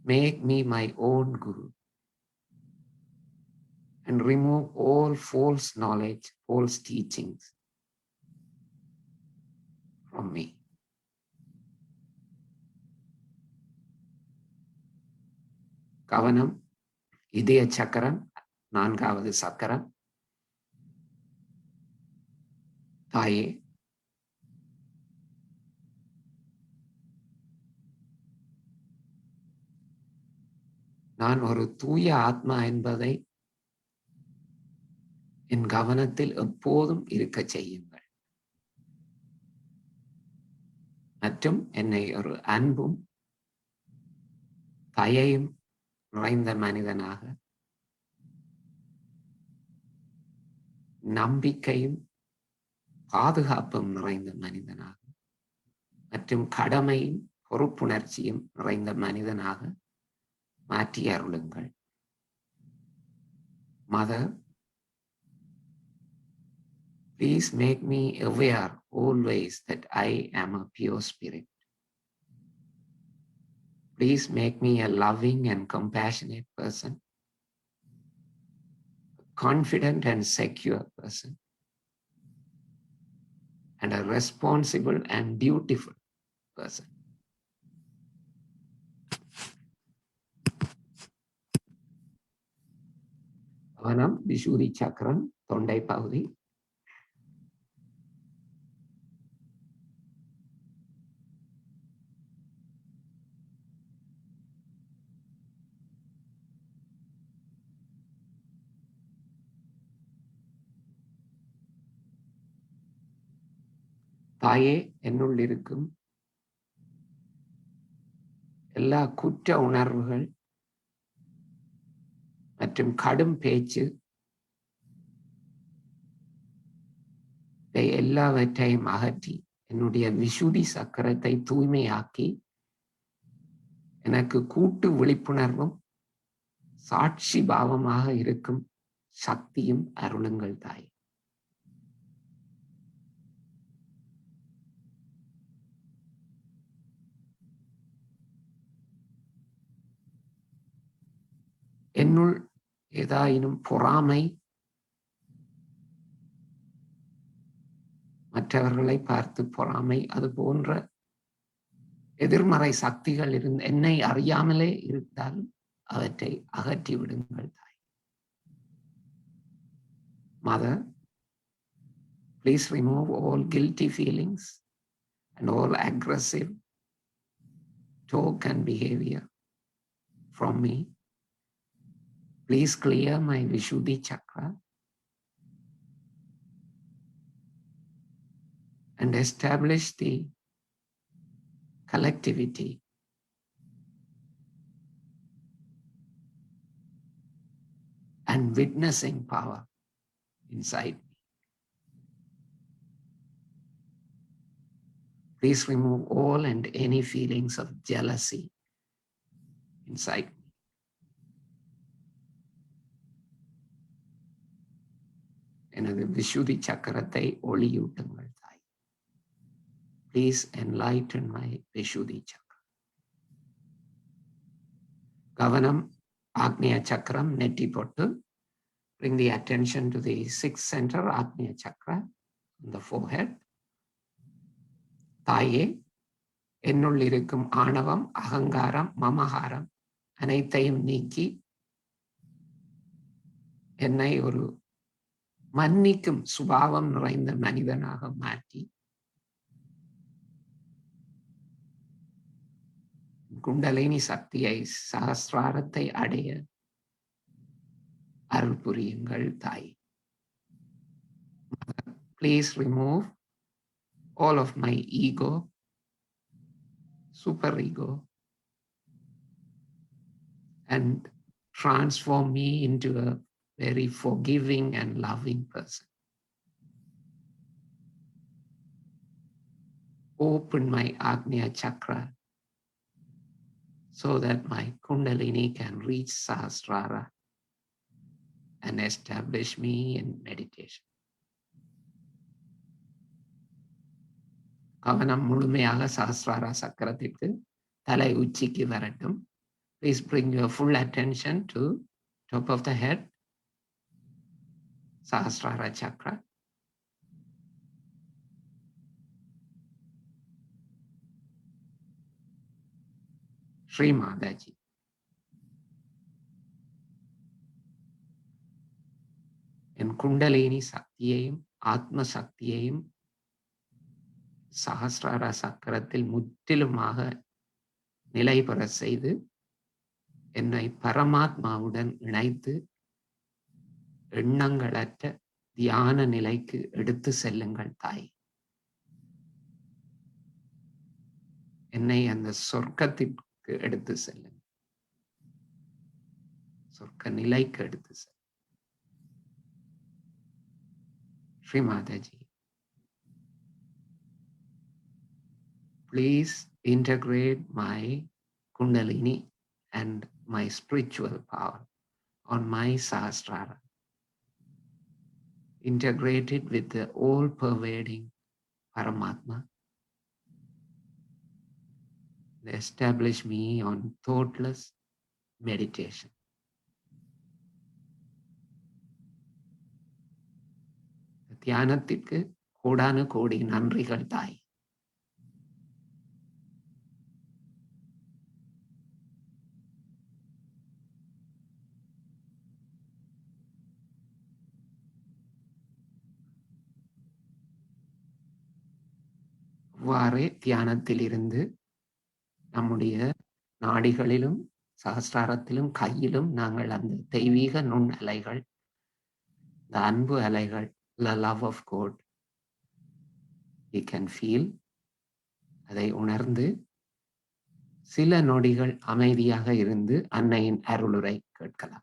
Make me my own Guru. And remove all false knowledge, false teachings from me. கவனம் இதய சக்கரம், 4வது சக்கரம். தாயே, நான் ஒரு தூய ஆத்மா என்பதை என் கவனத்தில் எப்போதும் இருக்க செய்யுங்கள். மற்றும் என்னை ஒரு அன்பும் தயையும் நிறைந்த மனிதனாக, நம்பிக்கையும் பாதுகாப்பும் நிறைந்த மனிதனாக, மற்றும் கடமையும் பொறுப்புணர்ச்சியும் நிறைந்த மனிதனாக மாற்றி அருளுங்கள். Mother, please make me aware always that I am a pure spirit. Please make me a loving and compassionate person, a confident and secure person, and a responsible and dutiful person. கவனம் விஷுதி சக்கரம், தொண்டை பகுதி. தாயே, என்னுள் இருக்கும் எல்லா குற்ற உணர்வுகள் மற்றும் கடும் பேச்சு எல்லாவற்றையும் அகற்றி என்னுடைய விஷுதி சக்கரத்தை தூய்மையாக்கி எனக்கு கூட்டு விழிப்புணர்வும் சாட்சி பாவமாக இருக்கும் சக்தியும் அருளுங்கள் தாய். என்னுள் ஏதாயினும் பொறாமை, மற்றவர்களை பார்த்து பொறாமை, அது போன்ற எதிர்மறை சக்திகள் என்னை அறியாமலே இருந்தாலும் அவற்றை அகற்றி விடுங்கள் தாய். Mother, please remove all guilty feelings and all aggressive talk and behavior from me. Please clear my Vishuddhi chakra and establish the collectivity and witnessing power inside me. Please remove all and any feelings of jealousy inside me. எனது விஷுதி சக்கரத்தை ஒளியூட்டுங்கள் தாய். please enlighten my Vishuddhi chakra. Gavanam Agnya chakram neti pottu. Bring the attention to the sixth center Agnya chakra on the forehead. தாயே, என்னுள் இருக்கும் ஆணவம், அகங்காரம், மமகாரம் அனைத்தையும் நீக்கி என்னை ஒரு மன்னிக்கும் சுபாவம் நிறைந்த மனிதனாக மாற்றி குண்டலினி சக்தியை சகஸ்ராரத்தை அடைய அருள் புரியுங்கள் தாய். Please remove all of my ego, super ego, and transform me into a very forgiving and loving person. Open my Agnya chakra so that my Kundalini can reach Sahasrara and establish me in meditation. கவனம் முழுமையாக சஹஸ்ராரா சக்கரத்திற்கு தலை உச்சிக்கு வரட்டும். Please bring your full attention to top of the head, Sahasrara chakra. Shri Mataji. என் குண்டலினி சக்தியையும் ஆத்ம சக்தியையும் சஹஸ்ராரா சக்கரத்தில் முற்றிலுமாக நிலை பெற செய்து என்னை பரமாத்மாவுடன் இணைத்து எண்ணங்களற்ற தியான நிலைக்கு எடுத்து செல்லுங்கள் தாய். என்னை அந்த சொர்க்கத்திற்கு எடுத்து செல்லுங்கள், சொர்க்க நிலைக்கு எடுத்து செல்லுங்கள். Shri Mataji, please integrate my Kundalini and my spiritual power on my Sahasrara. Integrate it with the all-pervading Paramatma. Establish me on thoughtless meditation. தியானத்திற்கு கோடானு கோடி நன்றிகள் தாய். அவ்வாறே தியானத்தில் இருந்து நம்முடைய நாடிகளிலும் சஹஸ்ராரத்திலும் கையிலும் நாங்கள் அந்த தெய்வீக நுண் அலைகள், the அன்பு அலைகள், the love of God, we can feel, அதை உணர்ந்து சில நொடிகள் அமைதியாக இருந்து அன்னையின் அருளுரை கேட்கலாம்.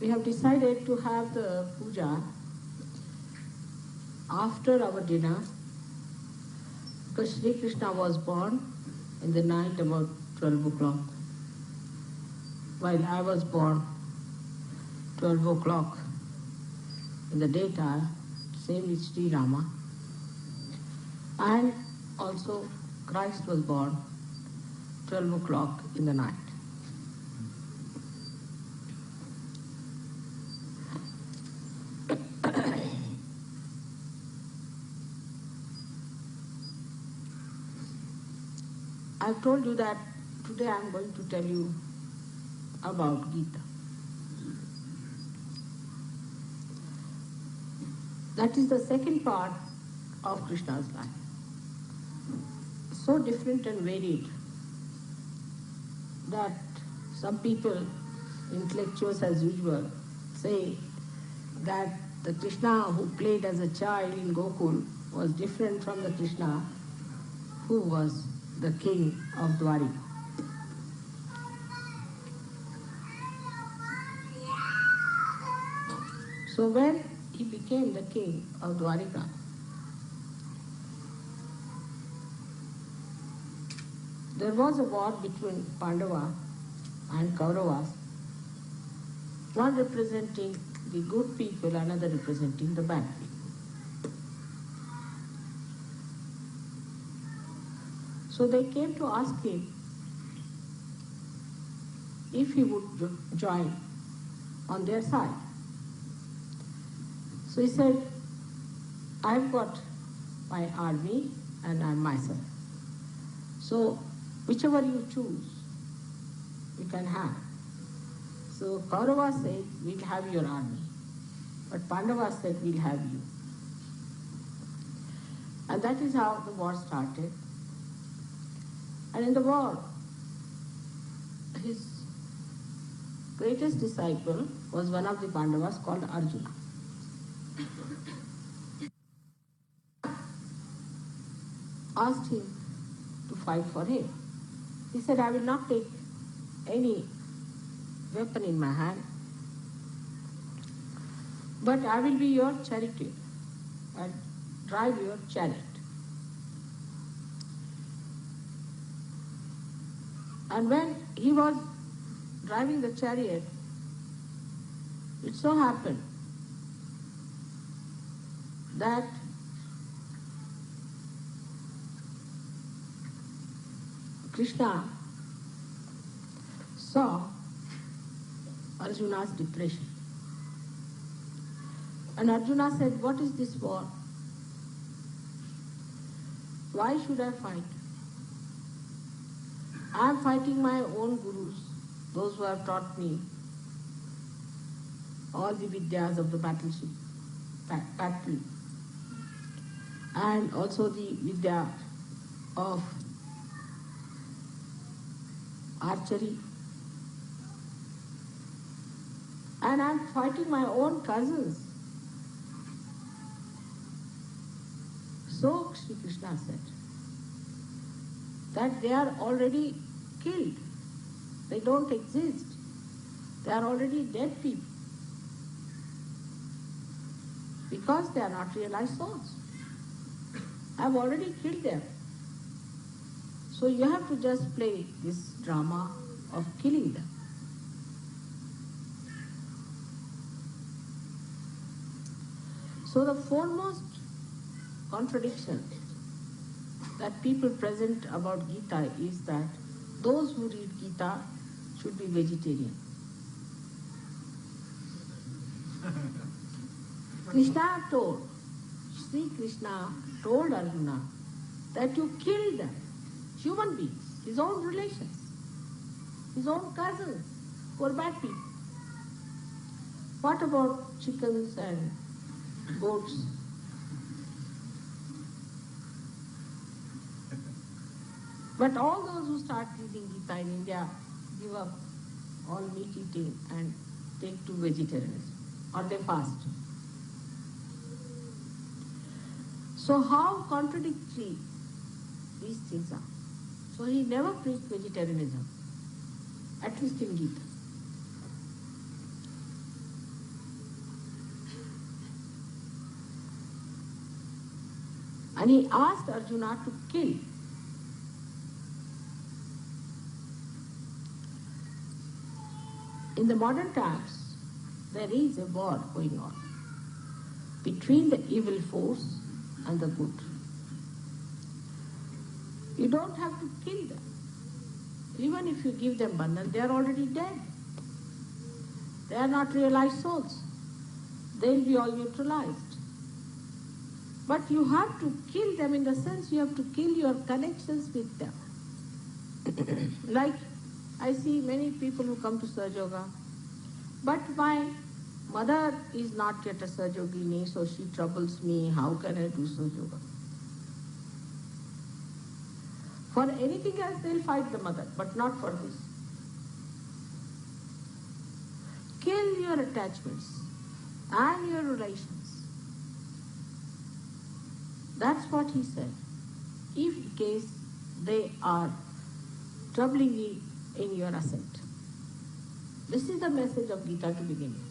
We have decided to have the puja after our dinner because Sri Krishna was born in the night about 12 o'clock, while I was born 12 o'clock in the daytime, same with Sri Rama, and also Christ was born 12 o'clock in the night. I've told you that today I'm going to tell you about Gita. That is the second part of Krishna's life. So different and varied that some people, intellectuals as usual, say that the Krishna who played as a child in Gokul was different from the Krishna who was the king of Dwarika. So when he became the king of Dwarika, there was a war between Pandava and Kauravas, one representing the good people, another representing the bad people. So they came to ask him if he would join on their side. So he said, I've got my army and I'm myself. So whichever you choose, you can have. So Kaurava said, we'll have your army. But Pandava said, we'll have you. And that is how the war started. And in the war, his greatest disciple was one of the Pandavas called Arjuna. Asked him to fight for him. He said, I will not take any weapon in my hand, but I will be your charioteer and drive your chariot. And when he was driving the chariot, it so happened that Krishna saw Arjuna's depression. And Arjuna said, what is this war? Why should I fight? I am fighting my own gurus, those who have taught me all the vidyas of the battleship, battle, and also the vidya of archery. And I'm fighting my own cousins. So Sri Krishna said that they are already killed. They don't exist. They are already dead people. Because they are not realized souls. I've already killed them. So you have to just play this drama of killing them. So the foremost contradiction that people present about Gita is that those who read Gita should be vegetarian. Krishna told, Sri Krishna told Arjuna that you killed them, human beings, his own relations, his own cousins, who are bad people. What about chickens and goats? But all those who start reading Gita in India give up all meat eating and take to vegetarianism, or they fast. So how contradictory these things are. So he never preached vegetarianism, at least in Gita. And he asked Arjuna to kill. In the modern times, there is a war going on between the evil force and the good. You don't have to kill them. Even if you give them bandhan, they are already dead. They are not realized souls. They will be all neutralized. But you have to kill them in the sense you have to kill your connections with them. Like I see many people who come to Sahaja Yoga, but my mother is not yet a Sahaja Yogini, so she troubles me. How can I do Sahaja Yoga? For anything else, they'll fight the mother, but not for this. Kill your attachments and your relations. That's what he said. If in case they are troubling you in your ascent. This is the message of Gita to begin with.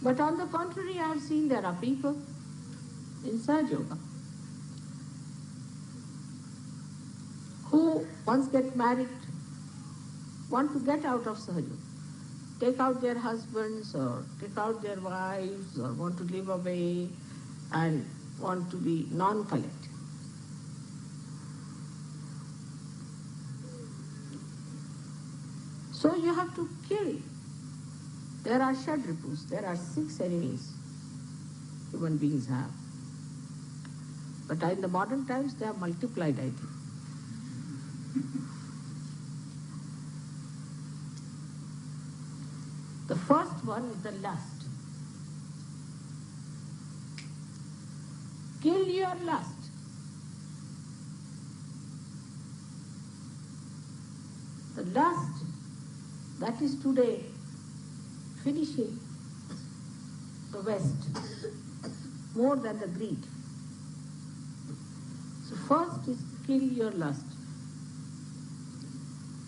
But on the contrary, I have seen there are people in Sahaja Yoga who once get married want to get out of Sahaja Yoga. Take out their husbands or take out their wives or want to live away and want to be non-collective. So you have to kill. There are Shadripus, there are 6 enemies human beings have. But in the modern times they have multiplied, I think. The first one is the lust. Kill your lust. The lust that is today finishing the West more than the greed. So first is kill your lust.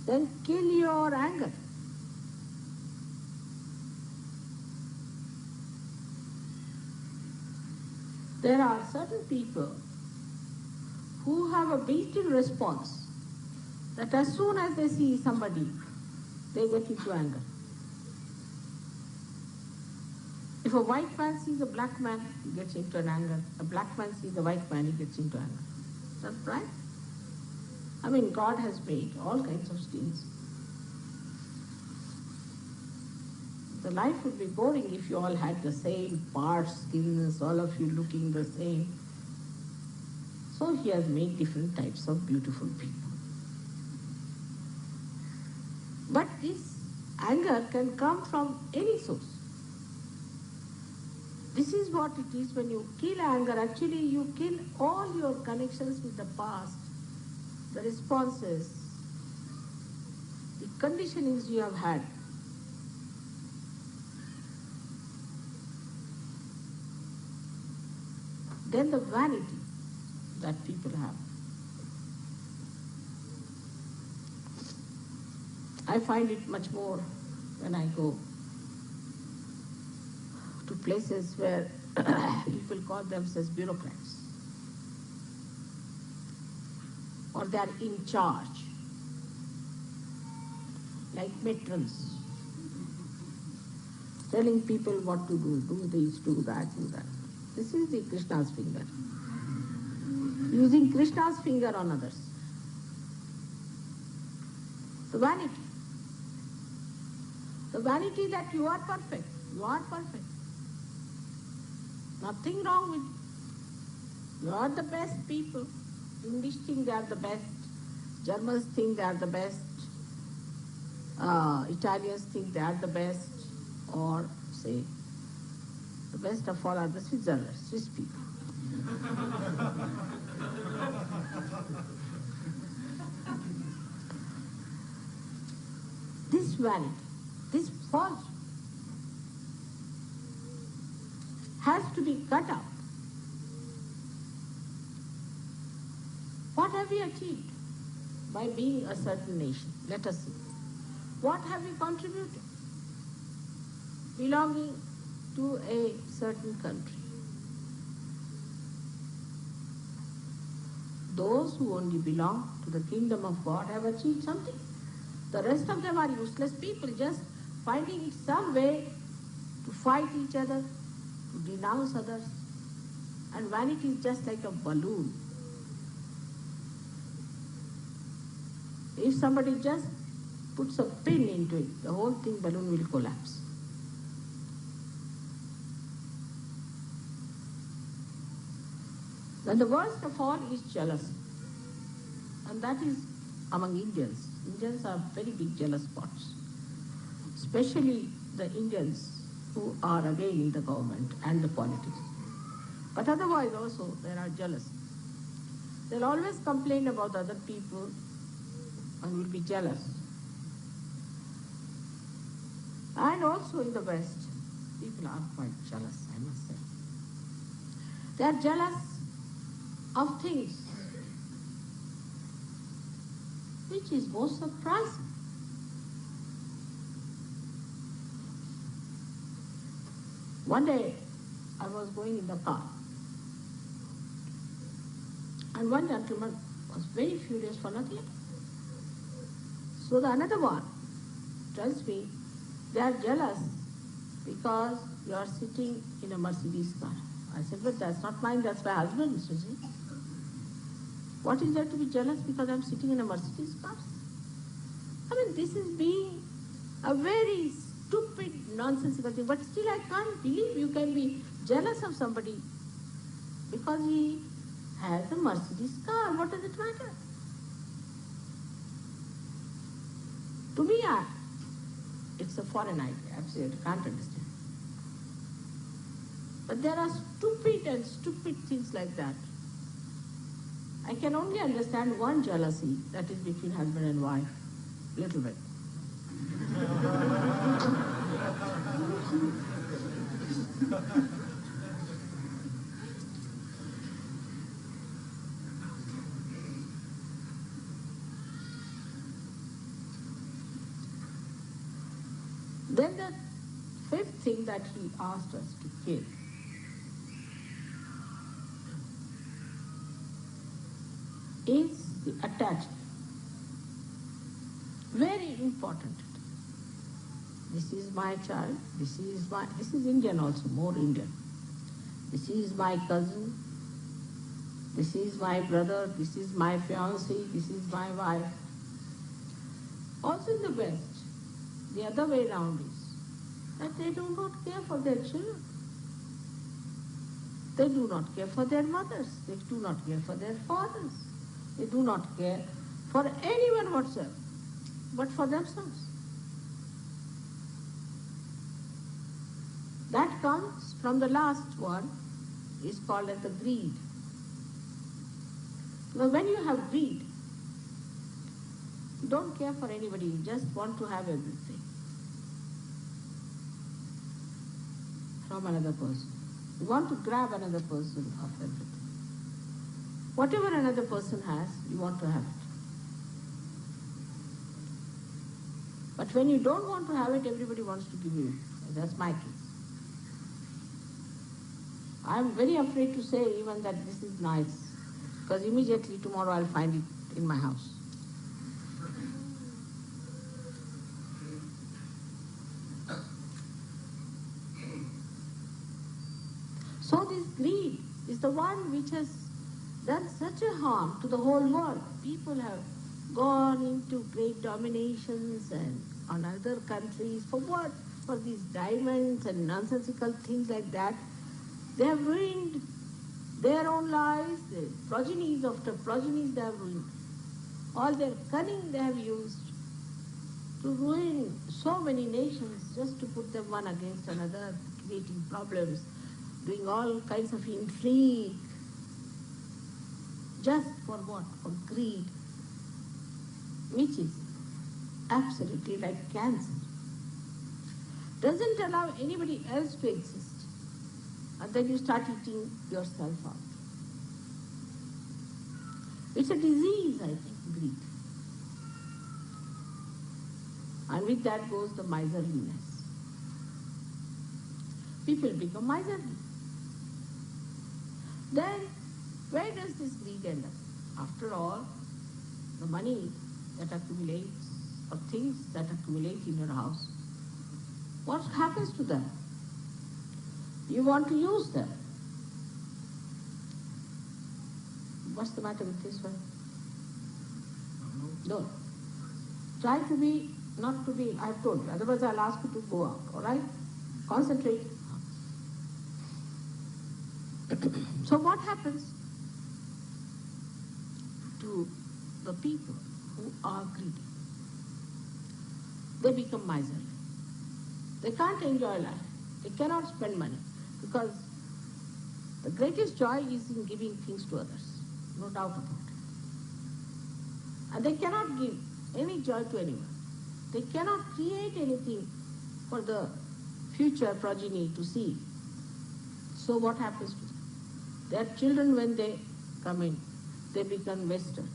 Then kill your anger. There are certain people who have a built-in response that as soon as they see somebody, they get into anger. If a white man sees a black man, he gets into an anger. A black man sees a white man, he gets into anger. Is that right? I mean, God has made all kinds of skins. The life would be boring if you all had the same parts, skins, all of you looking the same. So he has made different types of beautiful people. But this anger can come from any source. This is what it is when you kill anger. Actually, you kill all your connections with the past, the responses, the conditionings you have had. Then the vanity that people have. I find it much more when I go to places where people call themselves bureaucrats or they are in charge, like matrons, telling people what to do this, do that, do that. This is the Krishna's finger. Using Krishna's finger on others. The vanity. The vanity that you are perfect. You are perfect. Nothing wrong with you. You are the best people. English think they are the best. Germans think they are the best. Italians think they are the best. Or say, the best of all are the Switzerlanders, Swiss people. This vanity, this false, has to be cut out. What have we achieved by being a certain nation? Let us see. What have we contributed? Belonging to a certain country. Those who only belong to the kingdom of God have achieved something. The rest of them are useless people, just finding some way to fight each other, to denounce others. And vanity is just like a balloon. If somebody just puts a pin into it, the whole thing, balloon will collapse. Then the worst of all is jealousy. And that is among Indians. Indians are very big jealous spots, especially the Indians who are again in the government and the politics. But otherwise also there are jealous. They'll always complain about other people and will be jealous. And also in the West, people are quite jealous, I must say. They are jealous of things which is most surprising. One day, I was going in the car, and one gentleman was very furious for nothing. So the another one tells me, they are jealous because you are sitting in a Mercedes car. I said, but that's not mine, that's my husband's, you see. What is there to be jealous because I'm sitting in a Mercedes car? I mean, this is being a very stupid, nonsensical thing. But still, I can't believe you can be jealous of somebody because he has a Mercedes car. What does it matter? To me, it's a foreign idea. Absolutely can't understand. But there are stupid things like that. I can only understand one jealousy, that is between husband and wife, little bit. Then the fifth thing that he asked us to kill is the attachment. Very important. This is my child, this is Indian also, more Indian. This is my cousin, this is my brother, this is my fiancé, this is my wife. Also in the West, the other way around is that they do not care for their children. They do not care for their mothers, they do not care for their fathers. They do not care for anyone whatsoever, but for themselves. That comes from the last one, is called as the greed. Now when you have greed, you don't care for anybody, you just want to have everything from another person. You want to grab another person of everything. Whatever another person has, you want to have it. But when you don't want to have it, everybody wants to give you it. That's my case. I'm very afraid to say even that this is nice, because immediately tomorrow I'll find it in my house. So this greed is the one which has done such a harm to the whole world. People have gone into great dominations and on other countries. For what? For these diamonds and nonsensical things like that. They have ruined their own lives, the progenies after progenies they have ruined. All their cunning they have used to ruin so many nations just to put them one against another, creating problems, doing all kinds of intrigue. Just for what? For greed, which is absolutely like cancer. Doesn't allow anybody else to exist. And then you start eating yourself out. It's a disease, I think, greed. And with that goes the miserliness. People become miserly. Then, where does this greed end up? After all, the money that accumulates, or things that accumulate in your house, what happens to them? You want to use them. What's the matter with this one? No. Try to be, not to be, I've told you, otherwise I'll ask you to go out, all right? Concentrate. So what happens to the people who are greedy. They become miserly. They can't enjoy life. They cannot spend money because the greatest joy is in giving things to others, no doubt about it. And they cannot give any joy to anyone. They cannot create anything for the future progeny to see. So what happens to them? Their children, when they come in, they become Western.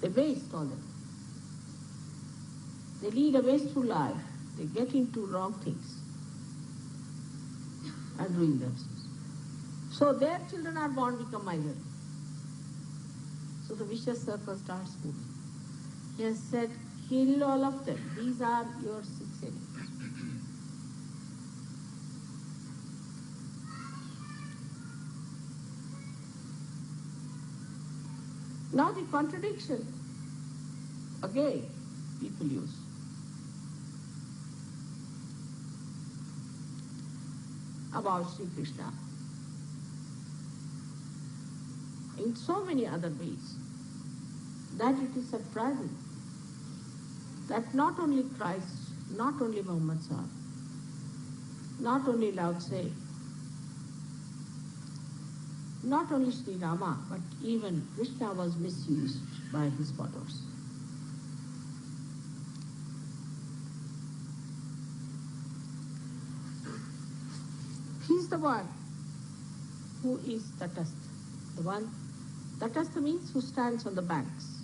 They waste all that. They lead a wasteful life. They get into wrong things and ruin themselves. So their children are born become miserly. So the vicious circle starts moving. He has said, kill all of them. These are your 6 enemies. Now the contradiction, again, people use. About Sri Krishna. In so many other ways, that it is surprising that not only Christ, not only Muhammad Sahib, not only Lao Tse, not only Sri Rama, but even Krishna was misused by his followers. He is the one who is Tatastha. The one, Tatastha means who stands on the banks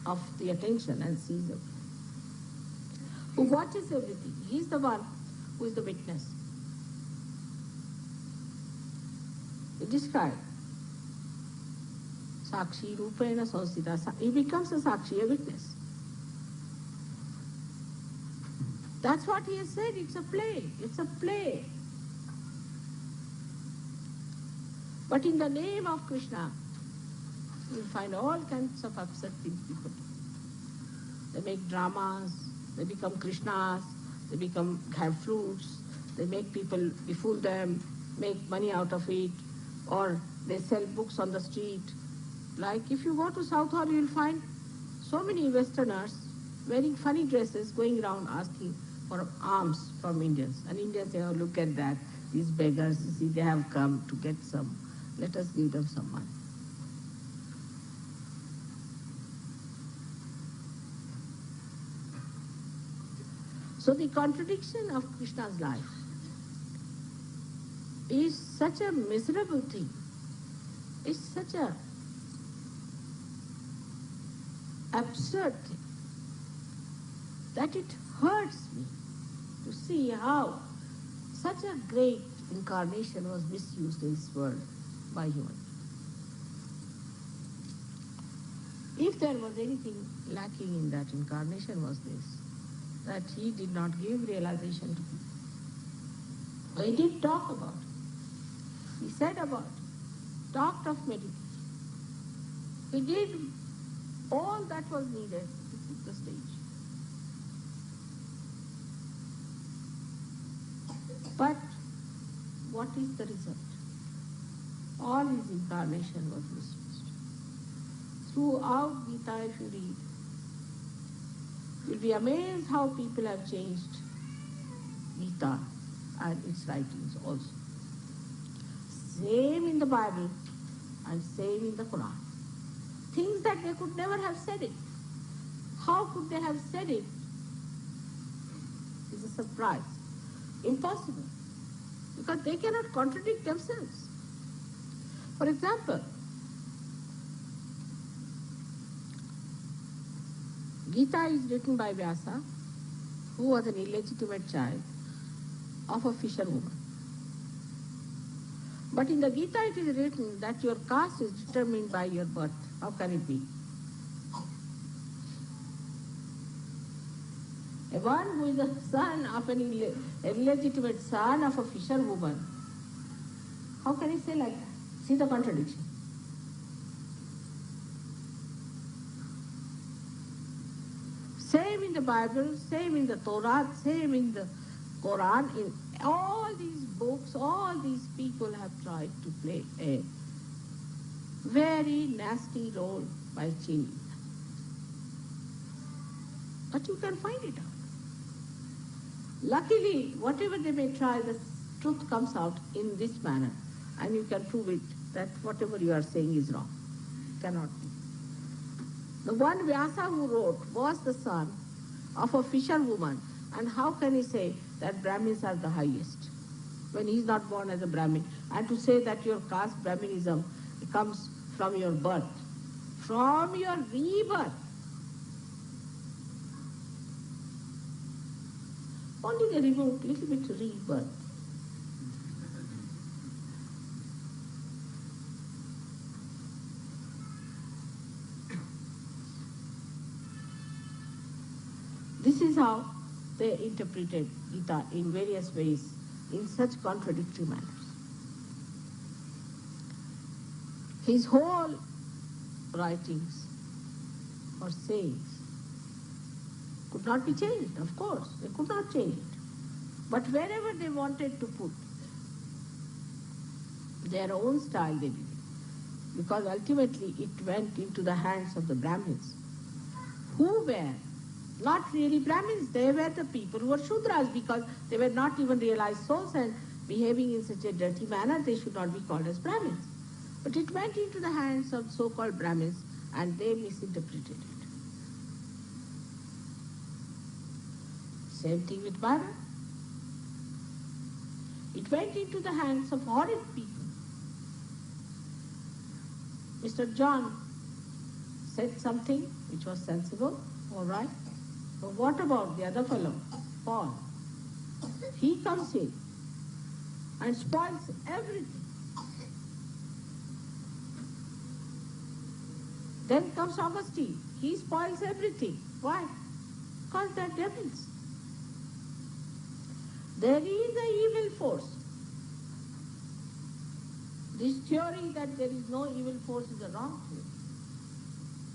of the attention and sees everything. Who watches everything. He is the one who is the witness. He described Sakshi Rupena Sansita. He becomes a Sakshi, a witness. That's what he has said. It's a play. It's a play. But in the name of Krishna, you'll find all kinds of upset things people do. They make dramas, they become Krishnas, they have flutes, they make people befool them, make money out of it, or they sell books on the street. Like if you go to South Hall, you'll find so many Westerners wearing funny dresses going around asking for alms from Indians. And Indians say, oh, look at that, these beggars, you see, they have come to get some. Let us give them some money. So the contradiction of Krishna's life is such a miserable thing. It's such a absurd thing that it hurts me to see how such a great incarnation was misused in this world by humans. If there was anything lacking in that incarnation was this, that he did not give realization to people. He did talk about it. He said about it, talked of meditation. He did all that was needed to put the stage. But what is the result? All his incarnation was misused. Throughout Gita, if you read, you'll be amazed how people have changed Gita and its writings also. Same in the Bible and same in the Quran. Things that they could never have said it. How could they have said it? It's a surprise. Impossible. Because they cannot contradict themselves. For example, Gita is written by Vyasa, who was an illegitimate child of a fisherwoman. But in the Gita it is written that your caste is determined by your birth. How can it be? A one who is the son of an illegitimate son of a fisherwoman, how can he say like that? See the contradiction. Same in the Bible, same in the Torah, same in the Quran. In all these books, all these people have tried to play a very nasty role by changing. But you can find it out. Luckily, whatever they may try, the truth comes out in this manner, and you can prove it that whatever you are saying is wrong. Cannot be. The one Vyasa who wrote was the son of a fisherwoman, and how can he say that Brahmins are the highest when he is not born as a Brahmin? And to say that your caste Brahminism comes from your birth, from your rebirth. Only they removed a little bit rebirth. This is how they interpreted Gita in various ways, in such contradictory manners. His whole writings or sayings could not be changed, of course. They could not change it. But wherever they wanted to put their own style, they did it. Because ultimately it went into the hands of the Brahmins, who were not really Brahmins. They were the people who were Shudras, because they were not even realized souls, and behaving in such a dirty manner, they should not be called as Brahmins. But it went into the hands of so-called Brahmins, and they misinterpreted it. Same thing with Bible. It went into the hands of horrid people. Mr. John said something which was sensible, all right. But what about the other fellow, Paul? He comes in and spoils everything. Then comes Augustine. He spoils everything. Why? Because they're devils. There is an evil force. This theory that there is no evil force is a wrong theory.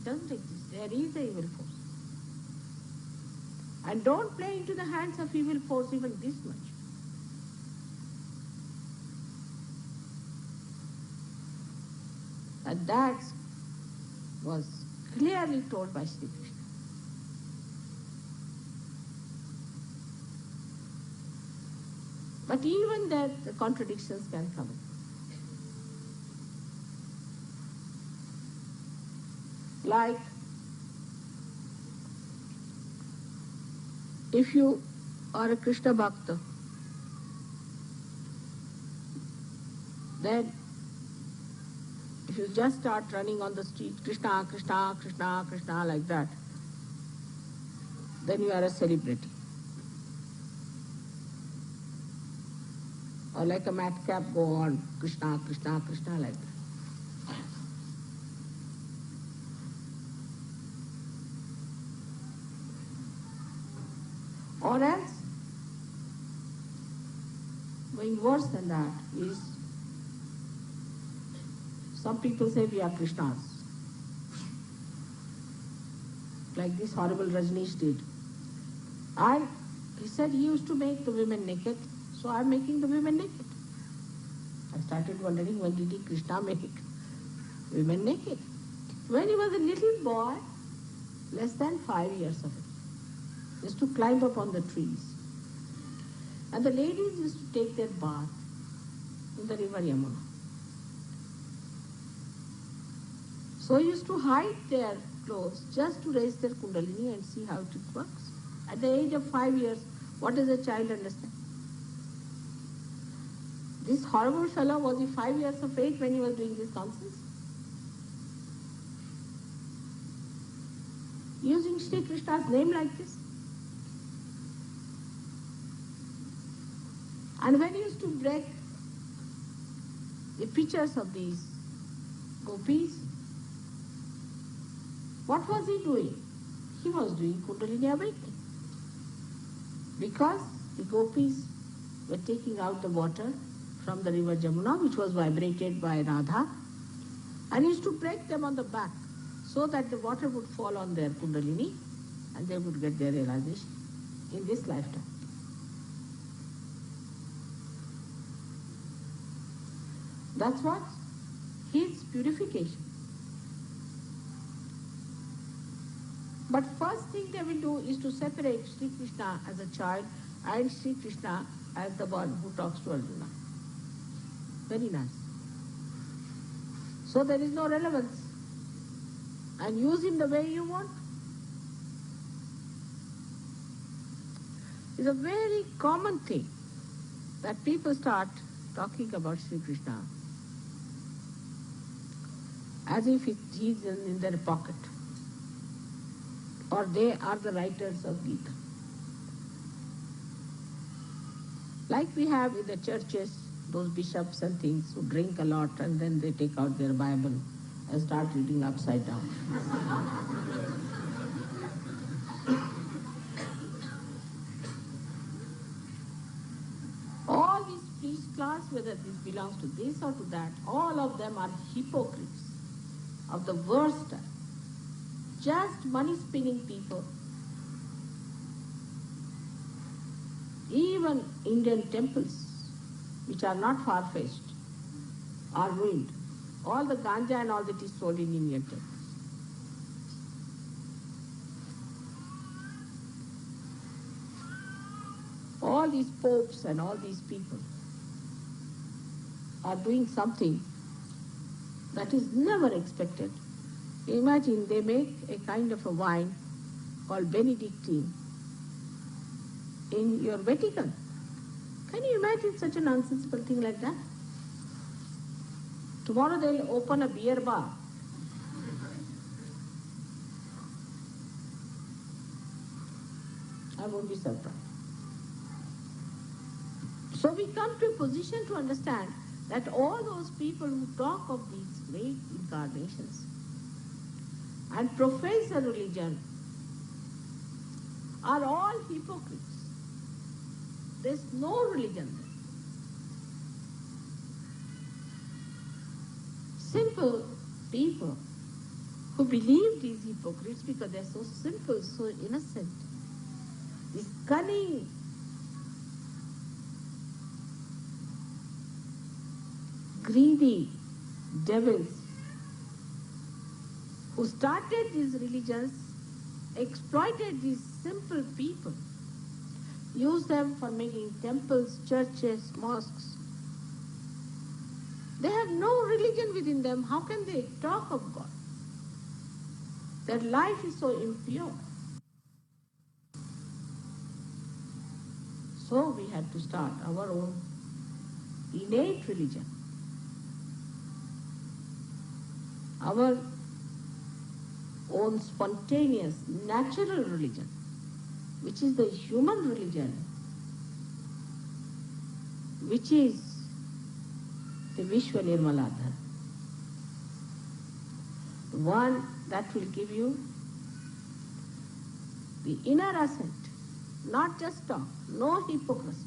It doesn't exist. There is an evil force. And don't play into the hands of evil force even this much. And that was clearly told by Sri Krishna. But even there, the contradictions can come in. Like, if you are a Krishna Bhakta, then if you just start running on the street, Krishna, Krishna, Krishna, Krishna, like that, then you are a celebrity. Or like a madcap, go on, Krishna, Krishna, Krishna, like that. Or else, going worse than that is, some people say we are Krishnas. Like this horrible Rajneesh did. He said he used to make the women naked, so I'm making the women naked. I started wondering, when did Krishna make women naked? When he was a little boy, less than 5 years of age, used to climb up on the trees. And the ladies used to take their bath in the river Yamuna. So he used to hide their clothes just to raise their kundalini and see how it works. At the age of 5 years, what does a child understand? This horrible fellow, was he 5 years of age when he was doing this nonsense? Using Sri Krishna's name like this. And when he used to break the pictures of these gopis, what was he doing? He was doing Kundalini awakening. Because the gopis were taking out the water from the river Jamuna, which was vibrated by Radha, and he used to break them on the back so that the water would fall on their Kundalini and they would get their realization in this lifetime. That's what? His purification. But first thing they will do is to separate Sri Krishna as a child and Sri Krishna as the one who talks to Arjuna. Very nice. So there is no relevance. And use him the way you want. It's a very common thing that people start talking about Sri Krishna as if he's in their pocket, or they are the writers of Gita. Like we have in the churches, those bishops and things who drink a lot and then they take out their Bible and start reading upside down. All these priest class, whether this belongs to this or to that, all of them are hypocrites of the worst type. Just money-spinning people. Even Indian temples, which are not far-fetched, are ruined. All the ganja and all that is sold in Indian temples. All these popes and all these people are doing something that is never expected. Imagine they make a kind of a wine called Benedictine in your Vatican. Can you imagine such a nonsensical thing like that? Tomorrow they'll open a beer bar. I won't be surprised. So we come to a position to understand that all those people who talk of these great incarnations and profess a religion are all hypocrites. There's no religion there. Simple people who believe these hypocrites because they're so simple, so innocent. These cunning, greedy devils who started these religions, exploited these simple people, used them for making temples, churches, mosques. They have no religion within them. How can they talk of God? Their life is so impure. So we had to start our own innate religion. Our own spontaneous, natural religion, which is the human religion, which is the Vishwa Nirmaladhara, the one that will give you the inner assent, not just talk, no hypocrisy,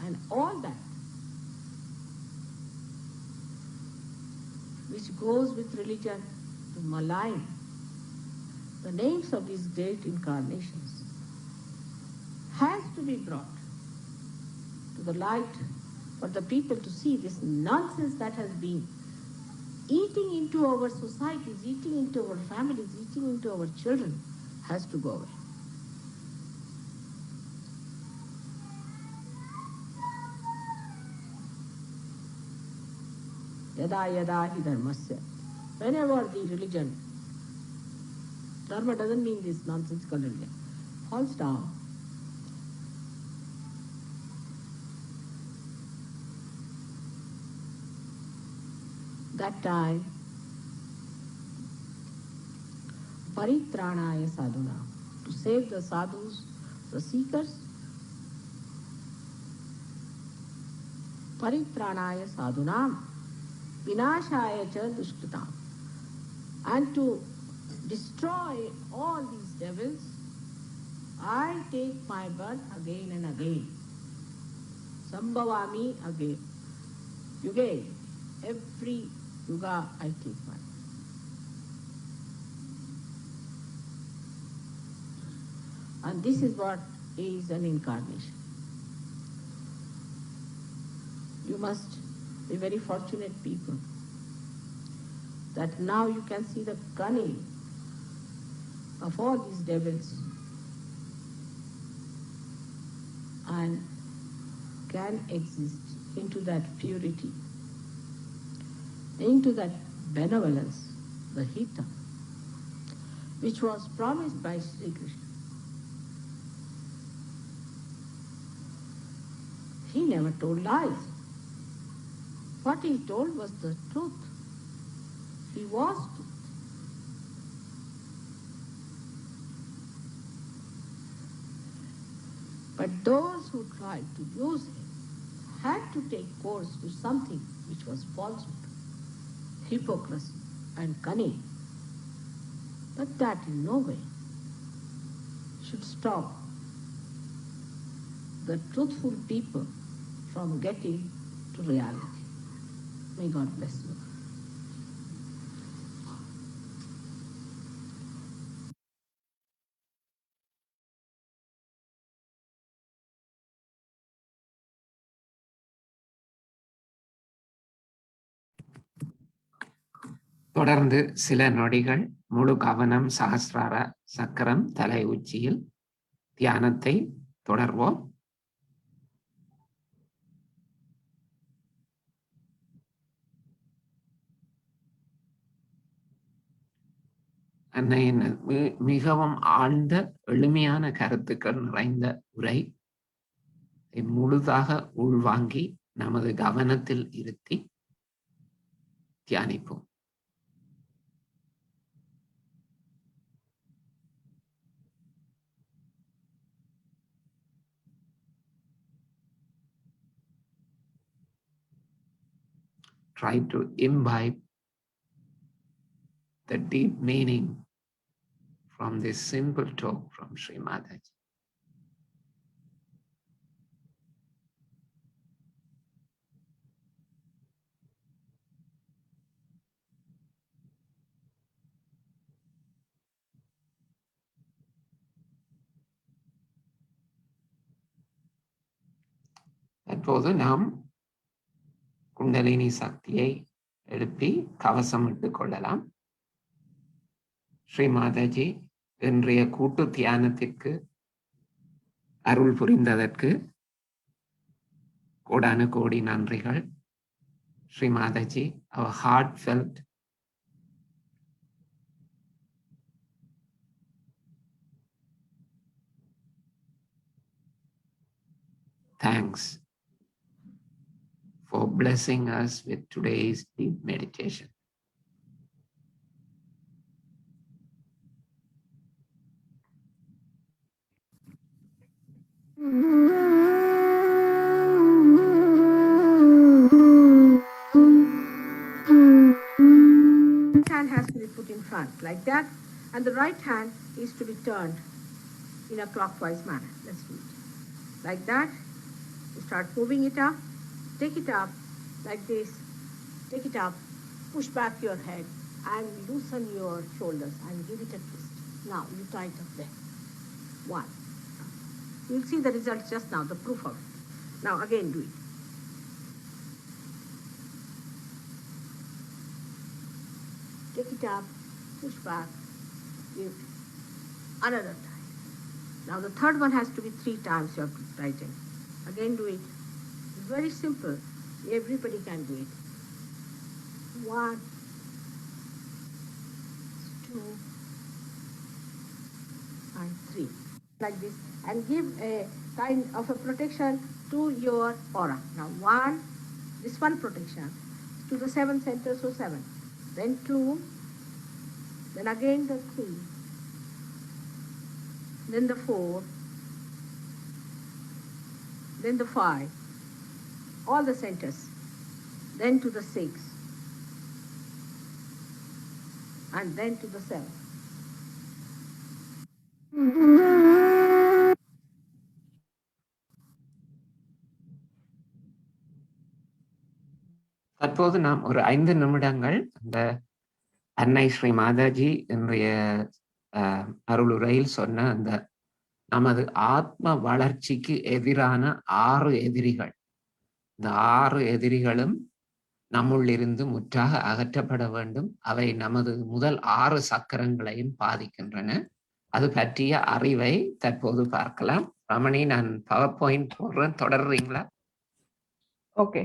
and all that which goes with religion to malign the names of these great incarnations has to be brought to the light for the people to see this nonsense that has been eating into our societies, eating into our families, eating into our children has to go away. Yada yada hi dharmasya. Whenever the religion, dharma doesn't mean this nonsensical religion, falls down, that time, paritranaya sadhuna, to save the sadhus, the seekers, paritranaya sadhunam, vinashaya cha dushkritam, and to destroy all these devils, I take my birth again and again. Sambhavami again. Yuge, every yuga I take my birth. And this is what is an incarnation. You must be very fortunate people that now you can see the cunning of all these devils and can exist into that purity, into that benevolence, the Hita, which was promised by Sri Krishna. He never told lies. What he told was the truth. He was truth. But those who tried to use him had to take course to something which was falsehood, hypocrisy, and cunning. But that in no way should stop the truthful people from getting to reality. May God bless you. தொடர்ந்து சில நொடிகள் முழு கவனம் சகஸ்ரார சக்கரம் தலை உச்சியில் தியானத்தை தொடர்வோம். அன்னையின் மிகவும் ஆழ்ந்த எளிமையான கருத்துக்கள் நிறைந்த உரை முழுதாக உள்வாங்கி நமது கவனத்தில் இருத்தி தியானிப்போம். Try to imbibe the deep meaning from this simple talk from Sri Mataji. தற்போது நாம் குண்டலினி சக்தியை எழுப்பி கவசமிட்டு கொள்ளலாம். ஸ்ரீ மாதாஜி இன்றைய கூட்டு தியானத்திற்கு அருள் புரிந்ததற்கு கோடானு கோடி நன்றிகள். Sri Mataji, our heartfelt thanks for blessing us with today's deep meditation. Hand has to be put in front like that, and the right hand is to be turned in a clockwise manner. Let's do it. Like that. You start moving it up. Take it up like this. Take it up. Push back your head and loosen your shoulders and give it a twist. Now you tighten up there. One. You'll see the result just now, the proof of it. Now again do it. Take it up, push back, give another time. Now the third one has to be 3 times you have to tighten. Again do it. It's very simple. Everybody can do it. 1, 2, and 3. Like this. And give a kind of a protection to your aura. Now 1, this one protection to the 7 centers, so 7. Then 2, then again the 3, then the 4, then the 5, all the centers, then to the 6, and then to the 7. தற்போது நாம் ஒரு 5 நிமிடங்கள் அந்த அன்னை ஸ்ரீ மாதாஜி இன்றைய அருளுரையில் சொன்ன அந்த நமது ஆத்ம வளர்ச்சிக்கு எதிரான 6 எதிரிகள், இந்த 6 எதிரிகளும் நம்முள்ளிருந்து முற்றாக அகற்றப்பட வேண்டும். அவை நமது முதல் 6 சக்கரங்களையும் பாதிக்கின்றன. அது பற்றிய அறிவை தற்போது பார்க்கலாம். ரமணி, நான் பவர் பாயிண்ட் போடுறேன், தொடர்றீங்களா? ஓகே.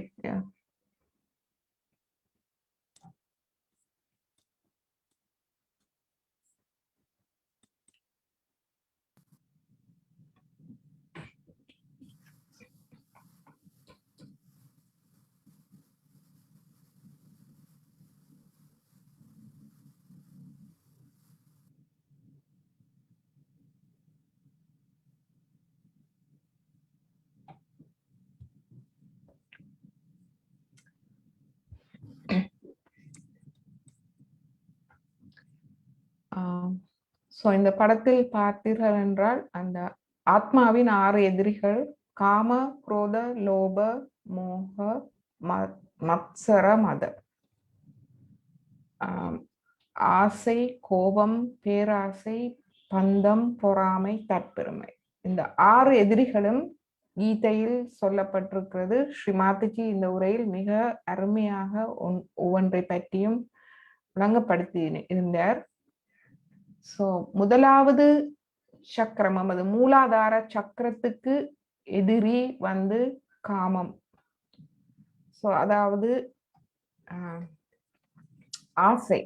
ஸோ இந்த படத்தில் பார்த்தீர்கள் என்றால் அந்த ஆத்மாவின் 6 எதிரிகள் காம, குரோத, லோப, மோக, மத்சர, மத. ஆசை, கோபம், பேராசை, பந்தம், பொறாமை, தற்பெருமை. இந்த 6 எதிரிகளும் கீதையில் சொல்லப்பட்டிருக்கிறது. ஸ்ரீமாதாஜி இந்த உரையில் மிக அருமையாக ஒவ்வொன்றை பற்றியும் விளங்கப்படுத்தி இருந்தார். ஸோ முதலாவது சக்கரம், நமது மூலாதார சக்கரத்துக்கு எதிரி வந்து காமம். ஸோ அதாவது ஆசை.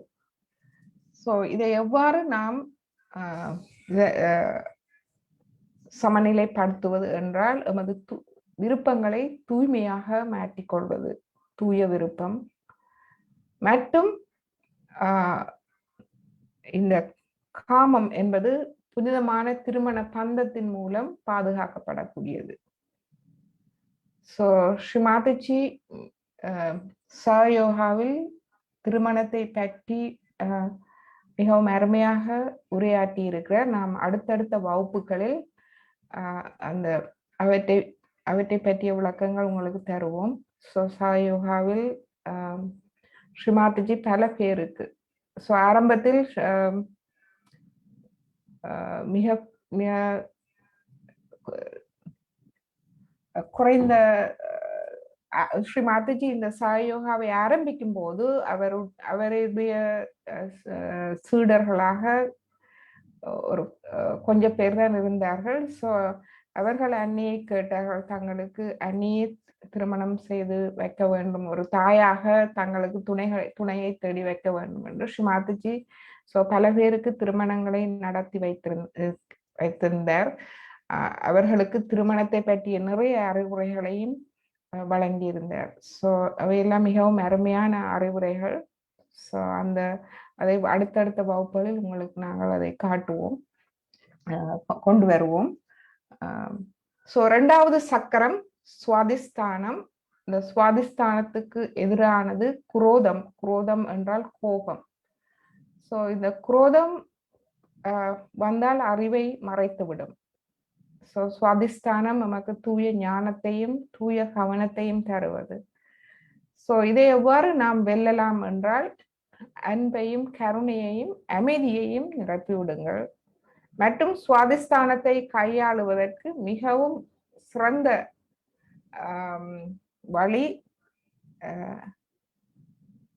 ஸோ இதை எவ்வாறு நாம் சமநிலைப்படுத்துவது என்றால் எமது விருப்பங்களை தூய்மையாக மாற்றிக்கொள்வது, தூய விருப்பம். மற்றும் இந்த காமம் என்பது புனிதமான திருமண பந்தத்தின் மூலம் பாதுகாக்கப்படக்கூடியது. ஸோ ஸ்ரீமாதாஜி சயோகாவில் திருமணத்தை பற்றி மிகவும் அருமையாக உரையாற்றி இருக்கிறார். நாம் அடுத்தடுத்த வகுப்புகளில் அந்த அவற்றை பற்றிய விளக்கங்கள் உங்களுக்கு தருவோம். ஸோ சயோகாவில் ஸ்ரீமாதாஜி பல பேருக்கு, ஸோ ஆரம்பத்தில் மிக மிக குறைந்த ஸ்ரீமாதாஜி இந்த சயோகாவை ஆரம்பிக்கும் போது அவருடைய சீடர்களாக ஒரு கொஞ்சம் பேர் தான் இருந்தார்கள். ஸோ அவர்கள் அன்னியை கேட்டார்கள், தங்களுக்கு அன்னியை திருமணம் செய்து வைக்க வேண்டும், ஒரு தாயாக தங்களுக்கு துணையை தேடி வைக்க வேண்டும் என்று ஸ்ரீமாதாஜி ஸோ பல பேருக்கு திருமணங்களை நடத்தி வைத்திருந்தார். அவர்களுக்கு திருமணத்தை பற்றிய நிறைய அறிவுரைகளையும் வழங்கியிருந்தார். ஸோ அவையெல்லாம் மிகவும் அருமையான அறிவுரைகள். ஸோ அதை அடுத்தடுத்த வகுப்புகளில் உங்களுக்கு நாங்கள் அதை காட்டுவோம், கொண்டு வருவோம். ஸோ 2வது சக்கரம் சுவாதிஸ்தானம். இந்த சுவாதிஸ்தானத்துக்கு எதிரானது குரோதம். குரோதம் என்றால் கோபம். ஸோ இந்த குரோதம் வந்தால் அறிவை மறைத்துவிடும். ஸோ சுவாதிஸ்தானம் நமக்கு தூய ஞானத்தையும் தூய கவனத்தையும் தருவது. ஸோ இதை எவ்வாறு நாம் வெல்லலாம் என்றால் அன்பையும் கருணையையும் அமைதியையும் நிரப்பிவிடுங்கள். மற்றும் சுவாதிஸ்தானத்தை கையாளுவதற்கு மிகவும் சிறந்த வழி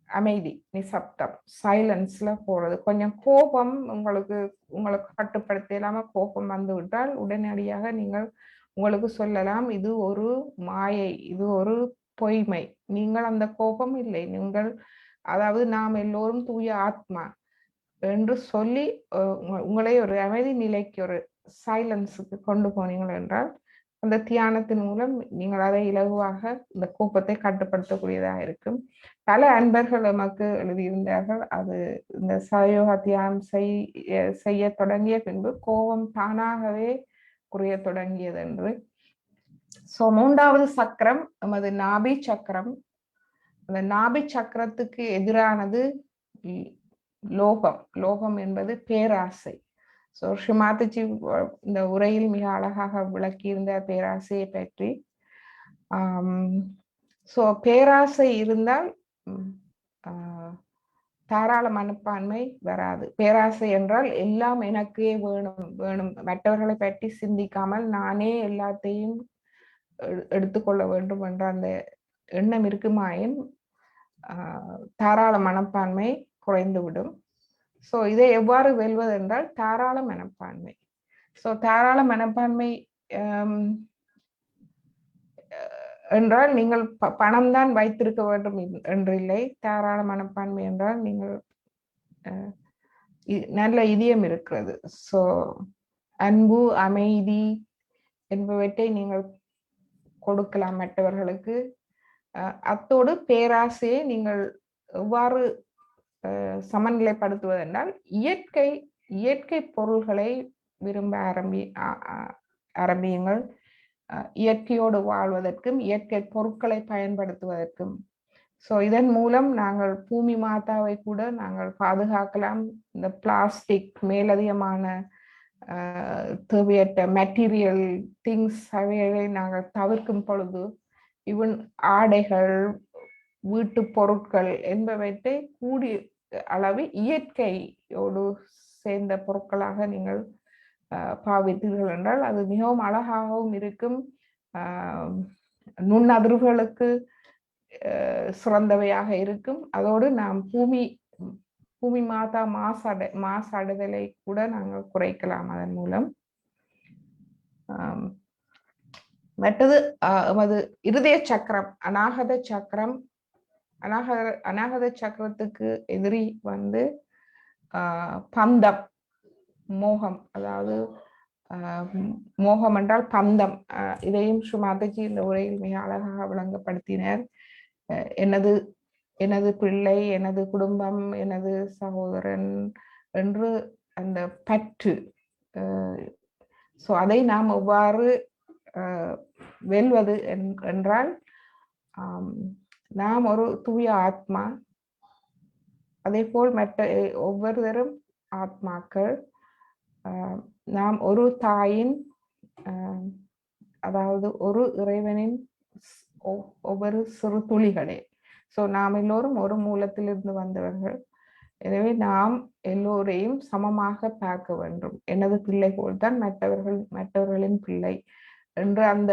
அமைதி, நிசப்தம், சைலன்ஸ்ல போறது. கொஞ்சம் கோபம் உங்களை கட்டுப்படுத்த இல்லாம கோபம் வந்து விட்டால் உடனடியாக நீங்கள் உங்களுக்கு சொல்லலாம், இது ஒரு மாயை, இது ஒரு பொய்மை, நீங்கள் அந்த கோபம் இல்லை, நீங்கள் அதாவது நாம் எல்லோரும் தூய ஆத்மா என்று சொல்லி உங்களை ஒரு அமைதி நிலைக்கு, ஒரு சைலன்ஸுக்கு கொண்டு போனீங்கள் என்றால் அந்த தியானத்தின் மூலம் நீங்கள் அதை இலகுவாக இந்த கோபத்தை கட்டுப்படுத்தக்கூடியதாக இருக்கும். பல அன்பர்கள் நமக்கு எழுதியிருந்தார்கள், அது இந்த சயோகா தியானம் செய்ய தொடங்கிய பின்பு கோபம் தானாகவே குறைய தொடங்கியது என்று. ஸோ 3வது சக்கரம் நமது நாபி சக்கரம். அந்த நாபி சக்கரத்துக்கு எதிரானது லோகம். லோகம் என்பது பேராசை. ஸோ ஸ்ரீமாதாஜி இந்த உரையில் மிக அழகாக விளக்கியிருந்த பேராசையை பற்றி. ஸோ பேராசை இருந்தால் தாராள மனப்பான்மை வராது. பேராசை என்றால் எல்லாம் எனக்கே வேணும் வேணும், மற்றவர்களை பற்றி சிந்திக்காமல் நானே எல்லாத்தையும் எடுத்துக்கொள்ள வேண்டும் என்ற அந்த எண்ணம் இருக்குமாயின் தாராள மனப்பான்மை குறைந்துவிடும். ஸோ இதை எவ்வாறு வெல்வது என்றால் தாராள மனப்பான்மை. ஸோ தாராள மனப்பான்மை என்றால் நீங்கள் பணம் தான் வைத்திருக்க வேண்டும் என்றில்லை. தாராள மனப்பான்மை என்றால் நீங்கள் நல்ல இதயம் இருக்கிறது. ஸோ அன்பு, அமைதி என்பவற்றை நீங்கள் கொடுக்கலாம் மற்றவர்களுக்கு. அத்தோடு பேராசையை நீங்கள் எவ்வாறு சமநிலைப்படுத்துவதென்றால் இயற்கை பொருள்களை விரும்ப ஆரம்பியுங்கள். இயற்கையோடு வாழ்வதற்கும் இயற்கை பொருட்களை பயன்படுத்துவதற்கும். ஸோ இதன் மூலம் நாங்கள் பூமி மாதாவை கூட நாங்கள் பாதுகாக்கலாம். இந்த பிளாஸ்டிக், மேலதிகமான தேவையற்ற மெட்டீரியல் திங்ஸ் அவைகளை நாங்கள் தவிர்க்கும் பொழுது ஈவன் ஆடைகள், வீட்டு பொருட்கள் என்பவற்றை கூடிய அளவு இயற்கையோடு சேர்ந்த பொருட்களாக நீங்கள் பாவித்தீர்கள் என்றால் அது மிகவும் அழகாகவும் இருக்கும். நுண்ணதிர்வுகளுக்கு சிறந்தவையாக இருக்கும். அதோடு நாம் பூமி மாதா மாசடைதலை கூட நாங்கள் குறைக்கலாம் அதன் மூலம். மற்றது எமது இருதய சக்கரம், அநாகத சக்கரம். அநாகத சக்கரத்துக்கு எதிரி வந்து பந்தம், மோகம். அதாவது மோகம் என்றால் பந்தம். இதையும் சுமாதாஜி இந்த உரையில் மிக அழகாக விளங்கப்படுத்தினர். எனது பிள்ளை, எனது குடும்பம், எனது சகோதரன் என்று அந்த பற்று. ஸோ அதை நாம் எவ்வாறு வெல்வது என்றால் நாம் ஒரு தூய ஆத்மா, அதே போல் மற்ற ஒவ்வொருவரும் ஆத்மாக்கள். நாம் ஒரு தாயின், அதாவது ஒரு இறைவனின் ஒவ்வொரு சிறு துளிகளே. ஸோ நாம் எல்லோரும் ஒரு மூலத்திலிருந்து வந்தவர்கள். எனவே நாம் எல்லோரையும் சமமாக பார்க்க வேண்டும். எனது பிள்ளை போல்தான் மற்றவர்களின் பிள்ளை என்று அந்த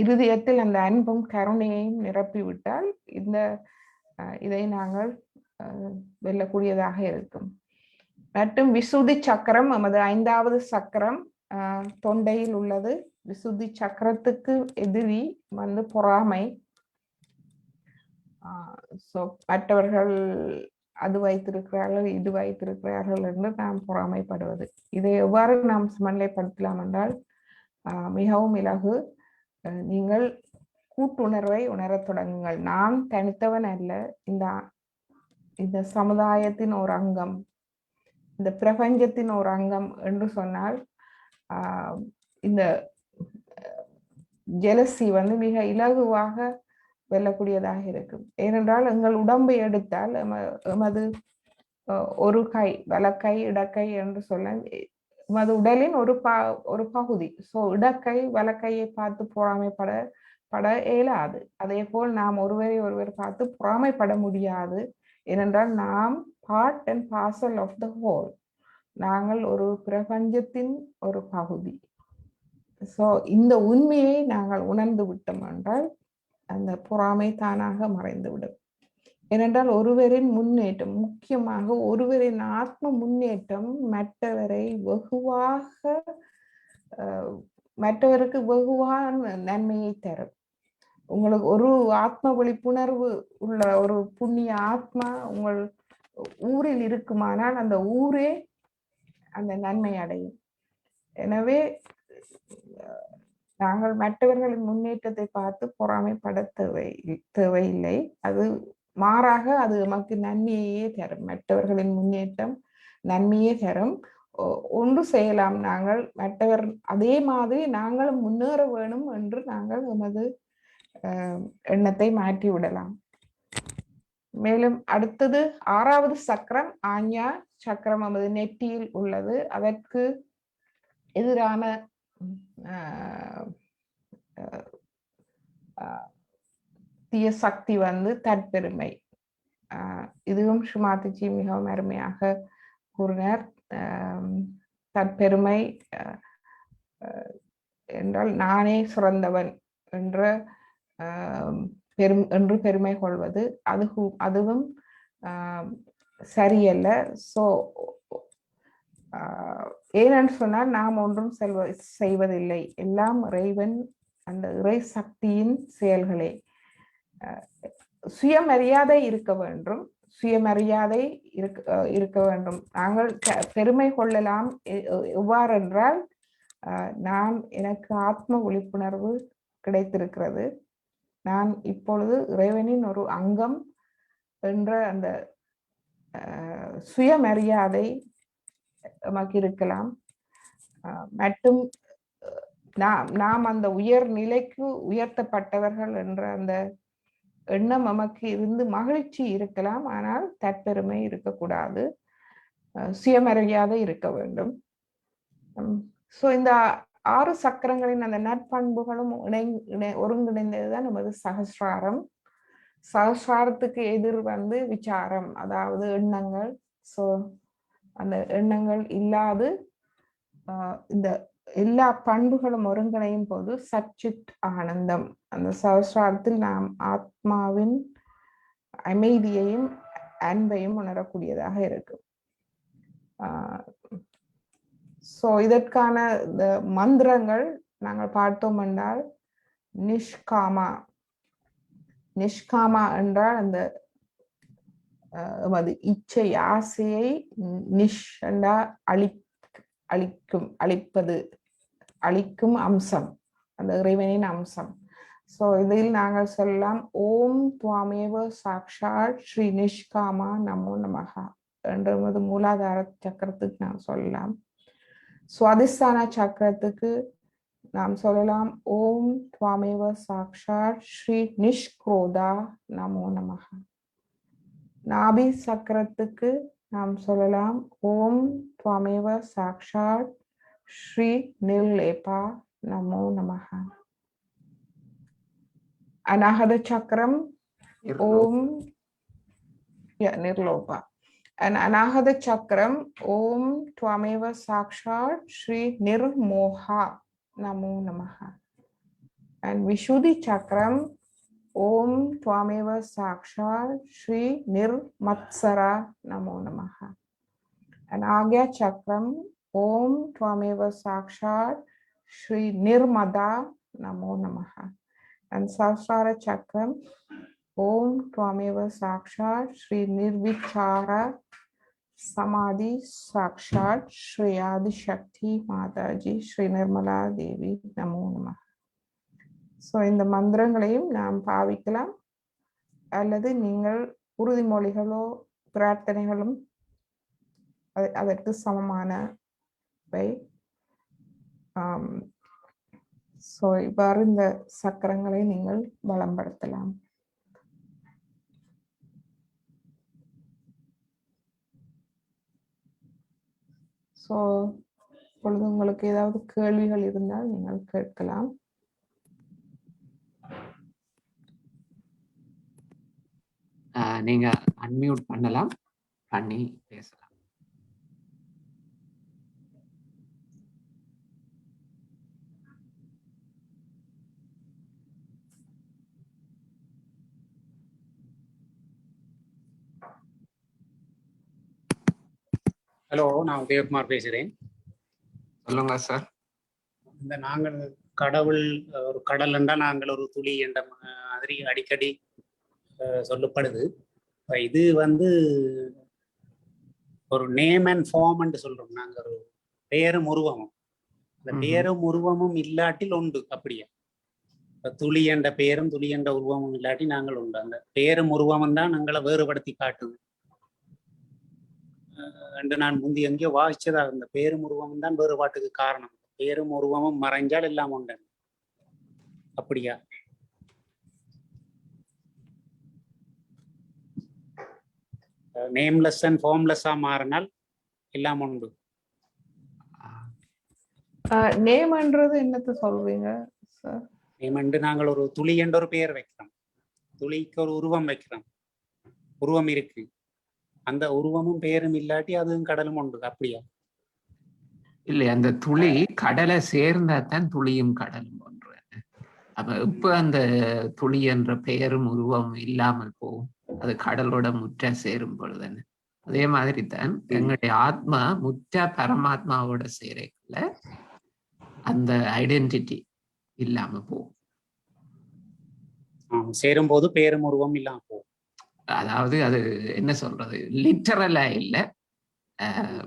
இருதயத்தில் அந்த அன்பும் கருணையையும் நிரப்பிவிட்டால் இதை நாங்கள் வெல்லக்கூடியதாக இருக்கும். மற்றும் விசுத்தி சக்கரம், நமது 5வது சக்கரம் தொண்டையில் உள்ளது. விசுத்தி சக்கரத்துக்கு எதிரி வந்து பொறாமை. ஸோ மற்றவர்கள் அது வைத்திருக்கிறார்கள், இது வைத்திருக்கிறார்கள் என்று நாம் பொறாமைப்படுவது. இதை எவ்வாறு நாம் சமநிலைப்படுத்தலாம் என்றால் மிகவும் இலகு. நீங்கள் கூட்டுணர்வை உணரத் தொடங்குங்கள். நான் தனித்தவன் அல்ல, இந்த சமுதாயத்தின் ஒரு அங்கம், இந்த பிரபஞ்சத்தின் ஒரு அங்கம் என்று சொன்னால் இந்த ஜெலசி வந்து மிக இலகுவாக வெல்லக்கூடியதாக இருக்கும். ஏனென்றால் எங்கள் உடம்பை எடுத்தால் எமது ஒரு கை, வலக்கை, இடக்கை என்று சொல்ல எமது உடலின் ஒரு பகுதி. ஸோ இடக்கை வலக்கையை பார்த்து பொறாமைப்பட இயலாது. அதே போல் நாம் ஒருவரை பார்த்து பொறாமைப்பட முடியாது. ஏனென்றால் நாம் part and parcel of the whole. நாங்கள் ஒரு பிரபஞ்சத்தின் ஒரு பகுதி. ஸோ இந்த உண்மையை நாங்கள் உணர்ந்து விட்டோம் என்றால் அந்த பொறாமை தானாக மறைந்துவிடும். ஏனென்றால் ஒருவரின் முன்னேற்றம், முக்கியமாக ஒருவரின் ஆத்ம முன்னேற்றம் மற்றவருக்கு வெகுவான நன்மையை தரும். உங்களுக்கு ஒரு ஆத்ம விழிப்புணர்வு உள்ள ஒரு புண்ணிய ஆத்மா உங்கள் ஊரில் இருக்குமானால் அந்த ஊரே அந்த நன்மை அடையும். எனவே நாங்கள் மற்றவர்களின் முன்னேற்றத்தை பார்த்து பொறாமைப்பட தேவையில்லை. அது மாறாக அது நமக்கு நன்மையே தரும். மற்றவர்களின் முன்னேற்றம் நன்மையே தரும். ஒன்று செய்யலாம், நாங்கள் மற்றவர் அதே மாதிரி நாங்களும் முன்னேற வேணும் என்று நாங்கள் நமது எண்ணத்தை மாற்றி விடலாம். மேலும் அடுத்தது 6வது சக்கரம், ஆஞ்ஞா சக்கரம், நமது நெற்றியில் உள்ளது. அதற்கு எதிரான தீய சக்தி வந்து தற்பெருமை. இதுவும் சுமாதாஜி மிகவும் அருமையாக கூறினார். தற்பெருமை என்றால் நானே சிறந்தவன் என்று பெருமை கொள்வது. அதுவும் சரியல்ல. ஸோ ஏனென்று சொன்னால் நாம் ஒன்றும் செய்வதில்லை, எல்லாம் இறைவன் அந்த இறை சக்தியின் செயல்களே. சுயமரியாதை இருக்க வேண்டும், சுயமரியாதை இருக்க வேண்டும். நாங்கள் பெருமை கொள்ளலாம். எவ்வாறென்றால் எனக்கு ஆத்ம விழிப்புணர்வு கிடைத்திருக்கிறது, நான் இப்பொழுது இறைவனின் ஒரு அங்கம் என்ற அந்த சுயமரியாதை நமக்கு இருக்கலாம். மற்றும் நாம் அந்த உயர் நிலைக்கு உயர்த்தப்பட்டவர்கள் என்ற அந்த எண்ணம் நமக்கு இருந்து மகிழ்ச்சி இருக்கலாம். ஆனால் தற்பெருமை இருக்கக்கூடாது, சுயமரியாதை இருக்க வேண்டும். ஸோ இந்த 6 சக்கரங்களின் அந்த நற்பண்புகளும் ஒருங்கிணைந்ததுதான் நமது சகஸ்ராரம். சகஸ்ராரத்துக்கு எதிர் விசாரம், அதாவது எண்ணங்கள். ஸோ அந்த எண்ணங்கள் இல்லாது இந்த எல்லா பண்புகளும் ஒருங்கிணையும் போது சச்சித் ஆனந்தம், அந்த சகஸ்ராரத்தில் நாம் ஆத்மாவின் அமைதியையும் அன்பையும் உணரக்கூடியதாக இருக்கும். ஸோ இதற்கான இந்த மந்திரங்கள் நாங்கள் பார்த்தோம் என்றால், நிஷ்காமா. நிஷ்காமா என்றால் அந்த இச்சை ஆசையை நிஷ் என்றா அழிப்பது, அழிக்கும் அம்சம், அந்த இறைவனின் அம்சம். ஸோ இதில் நாங்கள் சொல்லலாம், ஓம் துவாமேவ சாக்ஷாத் ஸ்ரீ நிஷ்காமா நமோ நமஹா என்ற மூலாதார சக்கரத்துக்கு நாம் சொல்லலாம். சுவாதிஷ்டான சக்கரத்துக்கு நாம் சொல்லலாம், ஓம் துவாமேவ சாக்ஷாத் ஸ்ரீ நிஷ்க்ரோதா நமோ நமஹா. நாபி சக்கரத்துக்கு நாம் சொல்லலாம், ஓம் துவாமேவ சாக்ஷாத் ஸ்ரீ நிர்லேபா நமோ நமஹா. அநாகத சக்கரம் ஓம் நிர்லோபா. And Anahata Chakram, Om Twameva Sakshat Shri Nirmoha Namo Namaha. And Vishuddhi Chakram, Om Twameva Sakshat Shri Nirmatsara Namo Namaha. And Agya Chakram, Om Twameva Sakshat Shri Nirmada Namo Namaha. And Sahasrara Chakram, Om Twameva Sakshat Shri Nirvichara Samadhi Sakshat Shri Adi Shakti Mataji Shri Nirmala Devi Namo Namaha. So இந்த மந்திரங்களையும் நாம் பாவிக்கலாம், அல்லது நீங்கள் உறுதிமொழிகளோ பிரார்த்தனைகளும் அதற்கு சமமானவை. ஸோ இவ்வாறு இந்த சக்கரங்களை நீங்கள் பலப்படுத்தலாம். ஸோ இப்பொழுது உங்களுக்கு ஏதாவது கேள்விகள் இருந்தால் நீங்கள் கேட்கலாம். நீங்க அன்மியூட் பண்ணலாம், பண்ணி பேசலாம். ஹலோ, நான் உதயகுமார் பேசுகிறேன். சொல்லுங்க சார். இந்த நாங்கள் கடவுள் ஒரு கடல் என்றால் நாங்கள் ஒரு துளி என்ற மாதிரி அடிக்கடி சொல்லப்படுது. இது ஒரு நேம் அண்ட் ஃபார்ம் என்று சொல்றோம். நாங்கள் ஒரு பேரும் உருவமும், அந்த பேரும் உருவமும் இல்லாட்டில் உண்டு. அப்படியே துளி என்ற பேரும் துளி என்ற உருவமும் இல்லாட்டி நாங்கள் உண்டு. அந்த பேரும் உருவமும் தான் எங்களை வேறுபடுத்தி காட்டுது என்று நான் முந்தி எங்கேயோ வாசிச்சதாக. இந்த பேரும் உருவமும் தான் வேறுபாட்டுக்கு காரணம். பேரும் உருவமும் மறைஞ்சால் எல்லாம் உண்டு. அப்படியா? நேம்லெஸ் அண்ட் ஃபார்ம்லெஸ்ஸா மாறினால் எல்லாம் உண்டு. நேம்ன்றது என்னத்தை சொல்றீங்க சார்? நேம் என்று நாங்கள் ஒரு துளி என்ற ஒரு பெயர் வைக்கிறோம், துளிக்கு ஒரு உருவம் வைக்கிறோம். உருவம் இருக்கு, அந்த உருவமும் பெயரும் இல்லாட்டி அதுவும் கடலும் உண்டு. அப்படியா? இல்லை, அந்த துளி கடலை சேர்ந்தாதான் துளியும் கடலும் ஒன்று. அப்ப இப்ப அந்த துளி என்ற பெயரும் உருவம் இல்லாமல் போகும், அது கடலோட முற்ற சேரும் பொழுதுன்னு. அதே மாதிரி தான் எங்களுடைய ஆத்மா முற்ற பரமாத்மாவோட சேரைக்குள்ள அந்த ஐடென்டிட்டி இல்லாம போகும். சேரும் போது பேரும் உருவம் இல்லாம போகும். அதாவது அது என்ன சொல்றது, லிட்டரலா இல்லை,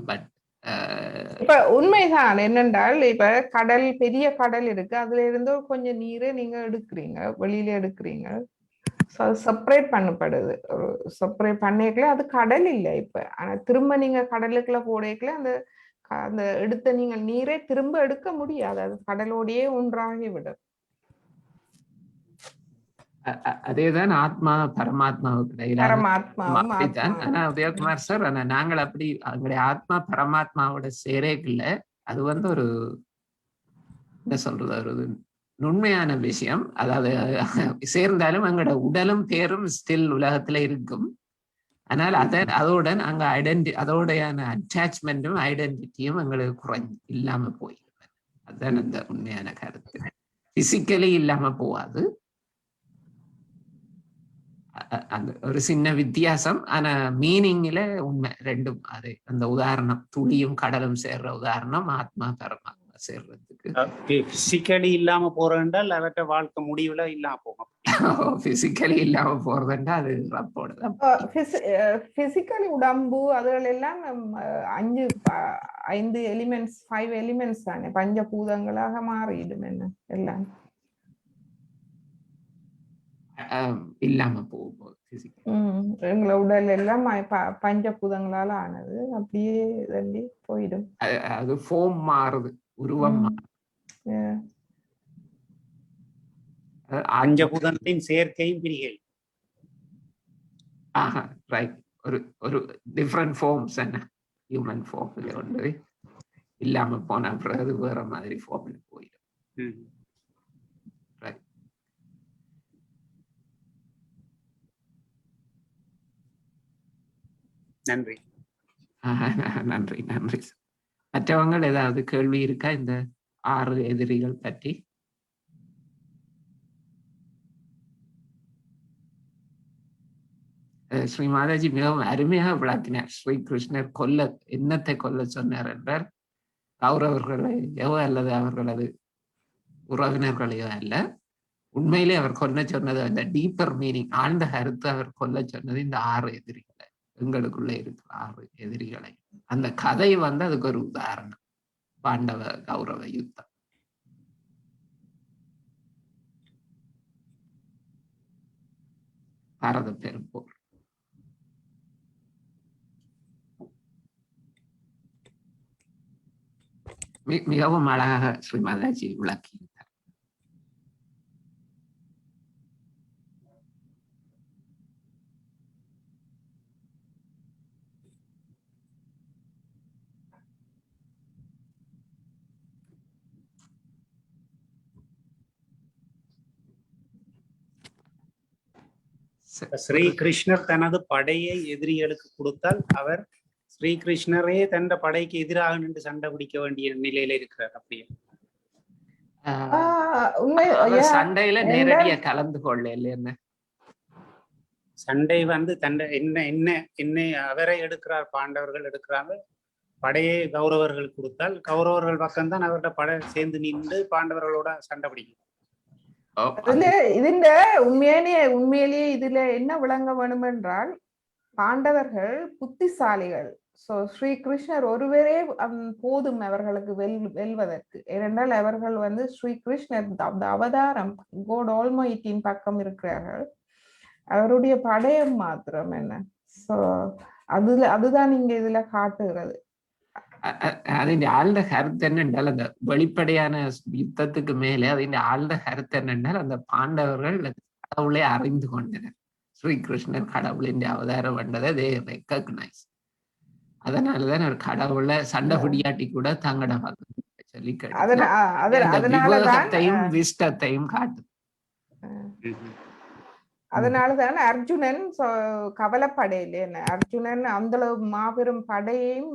பட் இப்ப உண்மைதான் என்னென்றால் இப்ப கடல், பெரிய கடல் இருக்கு, அதுல இருந்து கொஞ்சம் நீரை நீங்க எடுக்கிறீங்க, வெளியில எடுக்கிறீங்க, செப்பரேட் பண்ணப்படுது. ஒரு செப்பரேட் பண்ணிக்கல, அது கடல் இல்லை இப்ப. ஆனா திரும்ப நீங்க கடலுக்குள்ள போடக்கல அந்த அந்த எடுத்த நீங்க நீரை திரும்ப எடுக்க முடியாது, அது கடலோடையே ஒன்றாகி விடும். அதேதான் ஆத்மா பரமாத்மாவுக்கு இடையில அப்படித்தான். ஆனா உதயகுமார் சார், ஆனா நாங்கள் அப்படி எங்களுடைய ஆத்மா பரமாத்மாவோட சேரைக்குள்ள அது வந்து ஒரு என்ன சொல்றது, ஒரு நுண்மையான விஷயம். அதாவது சேர்ந்தாலும் எங்களோட உடலும் பேரும் ஸ்டில் உலகத்துல இருக்கும். ஆனால் அதோட அங்க அதோடையான அட்டாச்மெண்ட்டும் ஐடென்டிட்டியும் எங்களுக்கு குறைஞ்சு இல்லாம போயிடும். அதுதான் அந்த உண்மையான கருத்து. பிசிக்கலி இல்லாம போகாது, அந்த ஒரு சின்ன வித்தியாசம். ஆனா மீனிங்ல உண்மை ரெண்டும் அது. அந்த உதாரணம் துளியும் கடலும் சேர்ற உதாரணம் ஆத்மா பரமாத்மா சேர்றதுக்கு. பிசிக்கலி இல்லாம போறதுன்றால் அவற்ற வாழ்க்கை முடிவுல இல்லாம போகும். பிசிக்கலி இல்லாம போறதுன்றா அது ரப்போட. பிசிக்கலி உடம்பு அதுகள் எல்லாம் 5 எலிமெண்ட்ஸ் 5 எலிமெண்ட்ஸ் தானே, பஞ்சபூதங்களாக மாறிடும் என்ன எல்லாம் இல்லாம போகும்போது எங்களை உடல் எல்லாம் பஞ்சபூதங்களால ஆனது, அப்படியே தண்டி போயிடும். அது ஃபார்ம் மாறுது, உருவம் பஞ்சபூதத்தின் சேர்க்கையும் பிரிகை. ரைட். ஒரு டிஃப்ரெண்ட் ஃபார்ம்ஸ் என்ன ஹியூமன் ஃபார்ம்ல வந்து இல்லாம போன பிறகு வேற மாதிரி ஃபார்ம்ல போயிடும். நன்றி. நன்றி நன்றி. மற்றவங்க ஏதாவது கேள்வி இருக்கா இந்த 6 எதிரிகள் பற்றி? ஸ்ரீ மாதாஜி மிகவும் அருமையாக விளக்கினார். ஸ்ரீ கிருஷ்ணர் என்னத்தை கொல்ல சொன்னார் என்றால் கௌரவர்களையோ அல்லது அவர்களது உறவினர்களையோ அல்ல, உண்மையிலே அவர் கொல்ல சொன்னது அந்த டீப்பர் மீனிங், ஆழ்ந்த கருத்து அவர் கொல்ல சொன்னது இந்த 6 எதிரிகளை, எங்களுக்குள்ள இருக்கிற 6 எதிரிகளை. அந்த கதை வந்து அதுக்கு ஒரு உதாரணம், பாண்டவ கௌரவ யுத்தம். பாரத பெரும்போர். மிகவும் அழகாக ஸ்ரீமாதாஜி விளக்கினார். ஸ்ரீ கிருஷ்ணர் தனது படையை எதிரிகளுக்கு கொடுத்தால் அவர் ஸ்ரீ கிருஷ்ணரே தன் படைக்கு எதிராக நின்று சண்டை பிடிக்க வேண்டிய நிலையில இருக்கிறார். அப்படியே சண்டையில நேரடியா கலந்து கொள்ள என்ன சண்டை வந்து என்ன அவரை எடுக்கிறார், பாண்டவர்கள் எடுக்கிறாங்க. படையை கௌரவர்கள் கொடுத்தால் கௌரவர்கள் பக்கம்தான் அவரோட படை சேர்ந்து நின்று பாண்டவர்களோட சண்டை பிடிக்கும். இதுல உண்மையிலேயே இதுல என்ன விளங்க வேணும் என்றால், பாண்டவர்கள் புத்திசாலிகள். ஸ்ரீ கிருஷ்ணர் ஒருவரே போதும் அவர்களுக்கு வெல்வதற்கு. ஏனென்றால் அவர்கள் வந்து ஸ்ரீ கிருஷ்ணர் அவதாரம் கோட் ஆல்மைட்டின் பக்கம் இருக்கிறார்கள், அவருடைய படையம் மாத்திரம் என்ன. சோ அதுதான் இங்க இதுல காட்டுகிறது. അതിന്റെ ആളുടെ കരുത്ത് തന്നെ ഉണ്ടാൽ அந்த வெளிப்படையான யுத்தத்துக்கு மேலே അതിന്റെ ஆழ்ந்த கருத்து என்னென்றால், அந்த பாண்டவர்கள் கடவுளை அறிந்து கொண்டனர். ஸ்ரீகிருஷ்ணர் கடவுளின் அவதாரம் வந்ததை they recognize. அதனாலதான் ஒரு கடவுளை சண்டை பிடியாட்டி கூட தங்கட சொல்லி விவேகத்தையும் விஷ்டத்தையும் காட்டு. அதனாலதான் அர்ஜுனன் கவலைப்படையில அர்ஜுனன் அந்த மாபெரும் படையையும்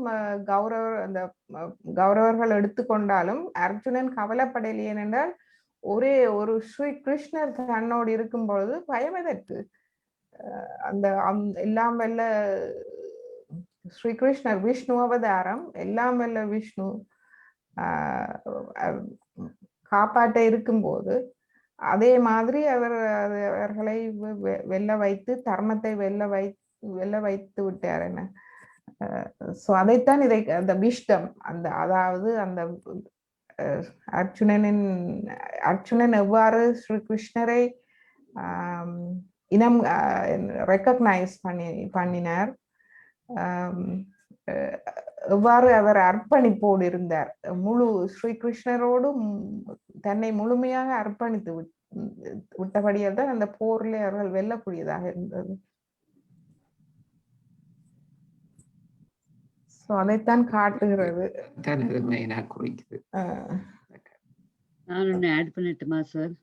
கௌரவர்கள் எடுத்துக்கொண்டாலும் அர்ஜுனன் கவலைப்படையில. ஏனென்றால் ஒரே ஒரு ஸ்ரீ கிருஷ்ணர் தன்னோடு இருக்கும் பொழுது பயம் எதற்கு? அந்த எல்லாம் வல்ல ஸ்ரீகிருஷ்ணர் விஷ்ணு அவதாரம், எல்லாம் வல்ல விஷ்ணு காப்பாற்ற இருக்கும்போது அதே மாதிரி அவர்களை வெல்ல வைத்து தர்மத்தை வெல்ல வைத்து விட்டார் என்ன. சோ அதைத்தான் அந்த விஷ்டம், அந்த அதாவது அந்த அர்ஜுனன் எவ்வாறு ஸ்ரீகிருஷ்ணரை இனம் ரெக்கக்னைஸ் பண்ணினார், எவ்வாறு அவர் அர்ப்பணிப்போடு இருந்தார், முழு ஸ்ரீகிருஷ்ணரோடு தன்னை முழுமையாக அர்ப்பணித்து விட்டபடியால் தான் அந்த போரில் அவர்கள் வெல்லக்கூடியதாக இருந்தது. அதைத்தான் காட்டுகிறது. நான் ஒண்ணு ஆட் பண்ணட்டுமா சார்?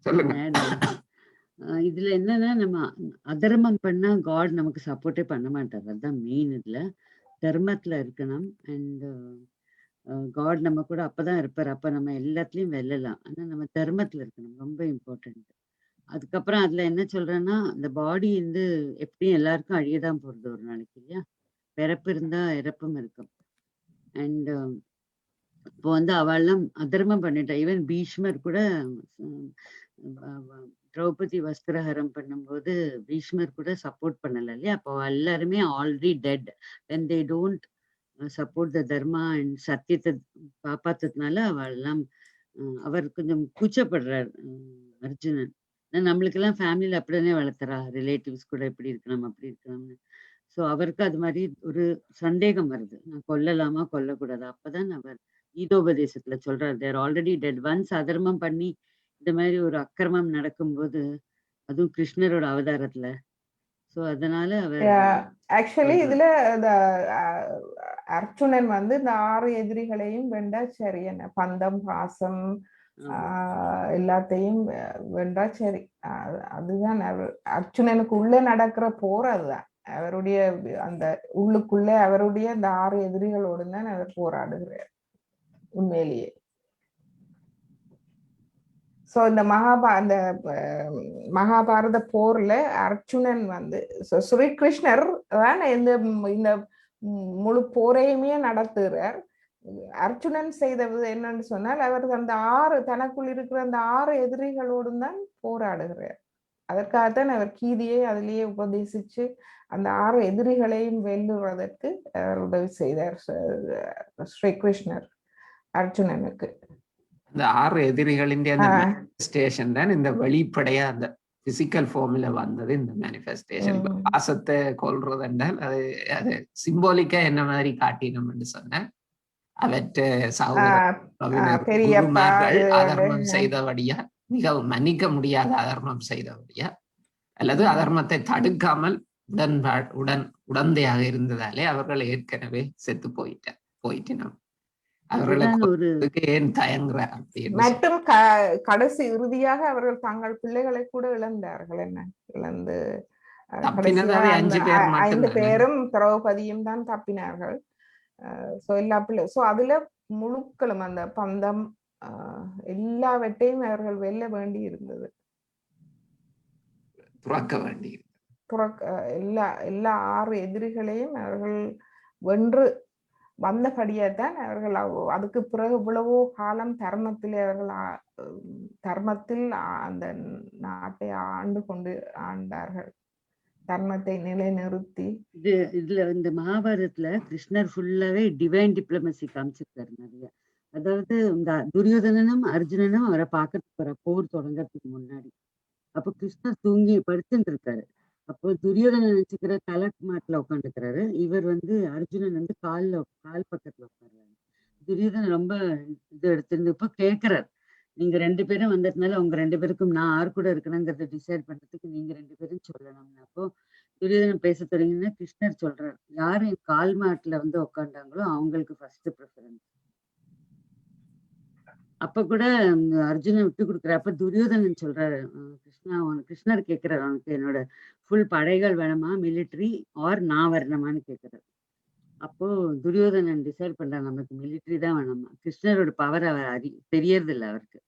சொல்லுங்க. இதுல என்னன்னா, நம்ம அதர்மம் பண்ணா காட் நமக்கு சப்போர்ட்டே பண்ண மாட்டார். அதுதான் மெயின். இதுல தர்மத்துல இருக்கணும். அண்ட் காட் நம்ம கூட அப்பதான் இருப்பார். அப்ப நம்ம எல்லாத்துலயும் வெல்லலாம். ஆனா நம்ம தர்மத்துல இருக்கணும், ரொம்ப இம்பார்ட்டன்ட். அதுக்கப்புறம் அதுல என்ன சொல்றேன்னா, இந்த பாடி வந்து எப்படியும் எல்லாருக்கும் அழியதான் போறது ஒரு நாளைக்கு இல்லையா? பிறப்பு இருந்தா இறப்பும் இருக்கும். அண்ட் இப்போ வந்து அவெல்லாம் அதர்மம் பண்ணிட்டா. ஈவன் பீஷ்மர் கூட திரௌபதி வஸ்திரஹரம் பண்ணும்போது பீஷ்மர் கூட சப்போர்ட் பண்ணல இல்லையா? அப்போ எல்லாருமே already dead. when they don't support the dharma and சத்தியத்தை காப்பாத்துறதுனால அவெல்லாம் அவர் கொஞ்சம் கூச்சப்படுறார் அர்ஜுனன். நம்மளுக்கெல்லாம் ஃபேமிலியில அப்படிதானே வளர்த்துறா, ரிலேட்டிவ்ஸ் கூட இப்படி இருக்கணும் அப்படி இருக்கணும்னு. ஸோ அவருக்கு அது மாதிரி ஒரு சந்தேகம் வருது, நான் கொல்லலாமா கொல்லக்கூடாது. அப்பதான் அவர் கீதோபதேசத்துல சொல்றாரு, தேர் ஆல்ரெடி டெட். ஒன்ஸ் அதர்மம் பண்ணி இந்த மாதிரி ஒரு அக்கிரமம் நடக்கும்போது, அதுவும் கிருஷ்ணரோட அவதாரத்துல, சோ அதனால அவர் ஆக்சுவலி இதுல அர்ஜுனன் வந்து இந்த 6 எதிரிகளையும் வெண்டா சரி, என்ன பந்தம் பாசம் எல்லாத்தையும் வெண்டா சரி. அதுதான் அர்ஜுனனுக்கு உள்ள நடக்கிற போர். அதுதான் அவருடைய அந்த உள்ளுக்குள்ளே அவருடைய அந்த 6 எதிரிகளோடு தான் அவர் போராடுகிறார் உண்மையிலேயே. சோ இந்த மகாபாரத போர்ல அர்ஜுனன் வந்து ஸ்ரீகிருஷ்ணர் தான் இந்த முழு போரையுமே நடத்துகிறார். அர்ஜுனன் செய்தது என்னன்னு சொன்னால், அவர் அந்த 6 தனக்குள் இருக்கிற அந்த 6 எதிரிகளோடும் தான் போராடுகிறார். அதற்காகத்தான் அவர் கீதையை அதிலேயே உபதேசிச்சு அந்த 6 எதிரிகளையும் வெல்லுவதற்கு அவர் உதவி செய்தார் ஸ்ரீகிருஷ்ணர் அர்ஜுனனுக்கு. அந்த 6 எதிரிகளின் அந்த மேனிஃபெஸ்டேஷன் தான் இந்த வெளிப்படையா அந்த பிசிக்கல் ஃபார்ம்ல வந்தது. இந்த மேனிஃபெஸ்டேஷன் பாசத்தை கொள்றது என்றால் அது சிம்போலிக்கா என்ன மாதிரி காட்டினோம்னு சொன்ன, அவற்றை சகோதரர்கள் அதர்மம் செய்தபடியா, மிகவும் மன்னிக்க முடியாத அதர்மம் செய்தபடியா, அல்லது அதர்மத்தை தடுக்காமல் உடந்தையாக இருந்ததாலே அவர்கள் ஏற்கனவே செத்து போயிட்டோம். மற்றும் கடைசி இறுதியாக அவர்கள் தங்கள் பிள்ளைகளை கூட இழந்தார்கள். என்ன இழந்து 5 பேரும் திரௌபதியும் தான் தப்பினார்கள். எல்லா பிள்ளை அதுல முழுக்களும் அந்த பந்தம் எல்லாவற்றையும் அவர்கள் வெல்ல வேண்டி இருந்தது, துறக்க வேண்டி எல்லா 6 எதிரிகளையும் அவர்கள் வென்று வந்தபடியாதான் அவர்கள் அதுக்கு பிறகு இவ்வளவோ காலம் தர்மத்தில் அந்த நாட்டை ஆண்டார்கள், தர்மத்தை நிலைநிறுத்தி. இதுல இந்த மகாபாரதத்துல கிருஷ்ணர் ஃபுல்லாவே டிவைன் டிப்ளமசி காமிச்சிருக்காரு நிறைய. அதாவது இந்த துரியோதனனும் அர்ஜுனனும் அவரை பார்க்கறதுக்கு போர் தொடங்கறதுக்கு முன்னாடி, அப்போ கிருஷ்ணர் தூங்கி படுத்துட்டு இருக்காரு. அப்போ துரியோதனன் நினைச்சுக்கிற தலை மாட்டுல உட்காந்துக்கிறாரு, இவர் வந்து அர்ஜுனன் வந்து கால் பக்கத்துல உட்கார்றாரு. துரியோதனன் ரொம்ப இது எடுத்திருந்து இப்ப கேட்கிறார், நீங்க 2 பேரும் வந்ததுனால உங்க 2 பேருக்கும் நான் யார் கூட இருக்கணுங்கிறத டிசைட் பண்றதுக்கு நீங்க 2 பேரும் சொல்லணும். அப்போ துரியோதனன் பேச தொடங்கினா கிருஷ்ணர் சொல்றாரு, யாரு என் கால் மாட்டுல வந்து உட்காண்டாங்களோ அவங்களுக்கு ஃபர்ஸ்ட் ப்ரிஃபரன்ஸ். அப்ப கூட அர்ஜுனன் விட்டு கொடுக்குற. அப்ப துரியோதனன் சொல்றாரு, கிருஷ்ணர் கேட்கிறார், அவனுக்கு என்னோட ஃபுல் படைகள் வேணுமா, மிலிட்ரி ஆர் நான் வரணுமான்னு கேட்கிறார். அப்போ துரியோதனன் டிசைட் பண்றான், நமக்கு மிலிட்ரி தான் வேணுமா. கிருஷ்ணரோட பவர் அவர் தெரியறது இல்லை அவருக்கு.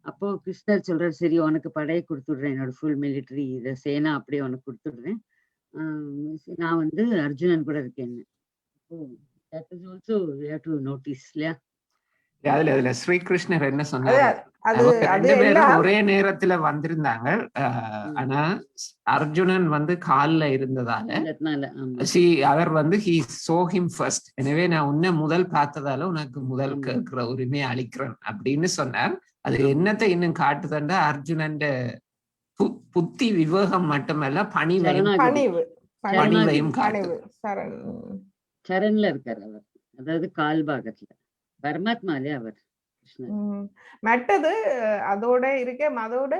அப்போ கிருஷ்ணர் சொல்றாரு, சரி உனக்கு படையை கொடுத்துடுறேன், என்னோட ஃபுல் மிலிட்ரி இதை சேனா அப்படியே உனக்கு கொடுத்துடுறேன், நான் வந்து அர்ஜுனன் கூட இருக்கேன். That is also we have to notice இல்லையா? அதுல ஸ்ரீகிருஷ்ணர் என்ன சொன்னாரு, அது அவங்க அது 2 பேரும் எல்லாம் ஒரே நேரத்துல வந்திருந்தாங்க. ஆனா அர்ஜுனன் வந்து கால்ல இருந்ததால அவர் வந்து he saw him first. எனவே நான் உன்னை முதல் பார்த்ததால உனக்கு முதல் கேட்கிற உரிமை அளிக்கிறேன் அப்படின்னு சொன்னார். அது என்னத்தை இன்னும் காட்டுதண்டா அர்ஜுனன் புத்தி விவேகம் மட்டுமல்ல பணிவையும் காட்டுது. சரண்ல இருக்காரு அவர், அதாவது கால் பாகத்துல பரமாத்மாலே அவர். மற்றது அதோட அதோட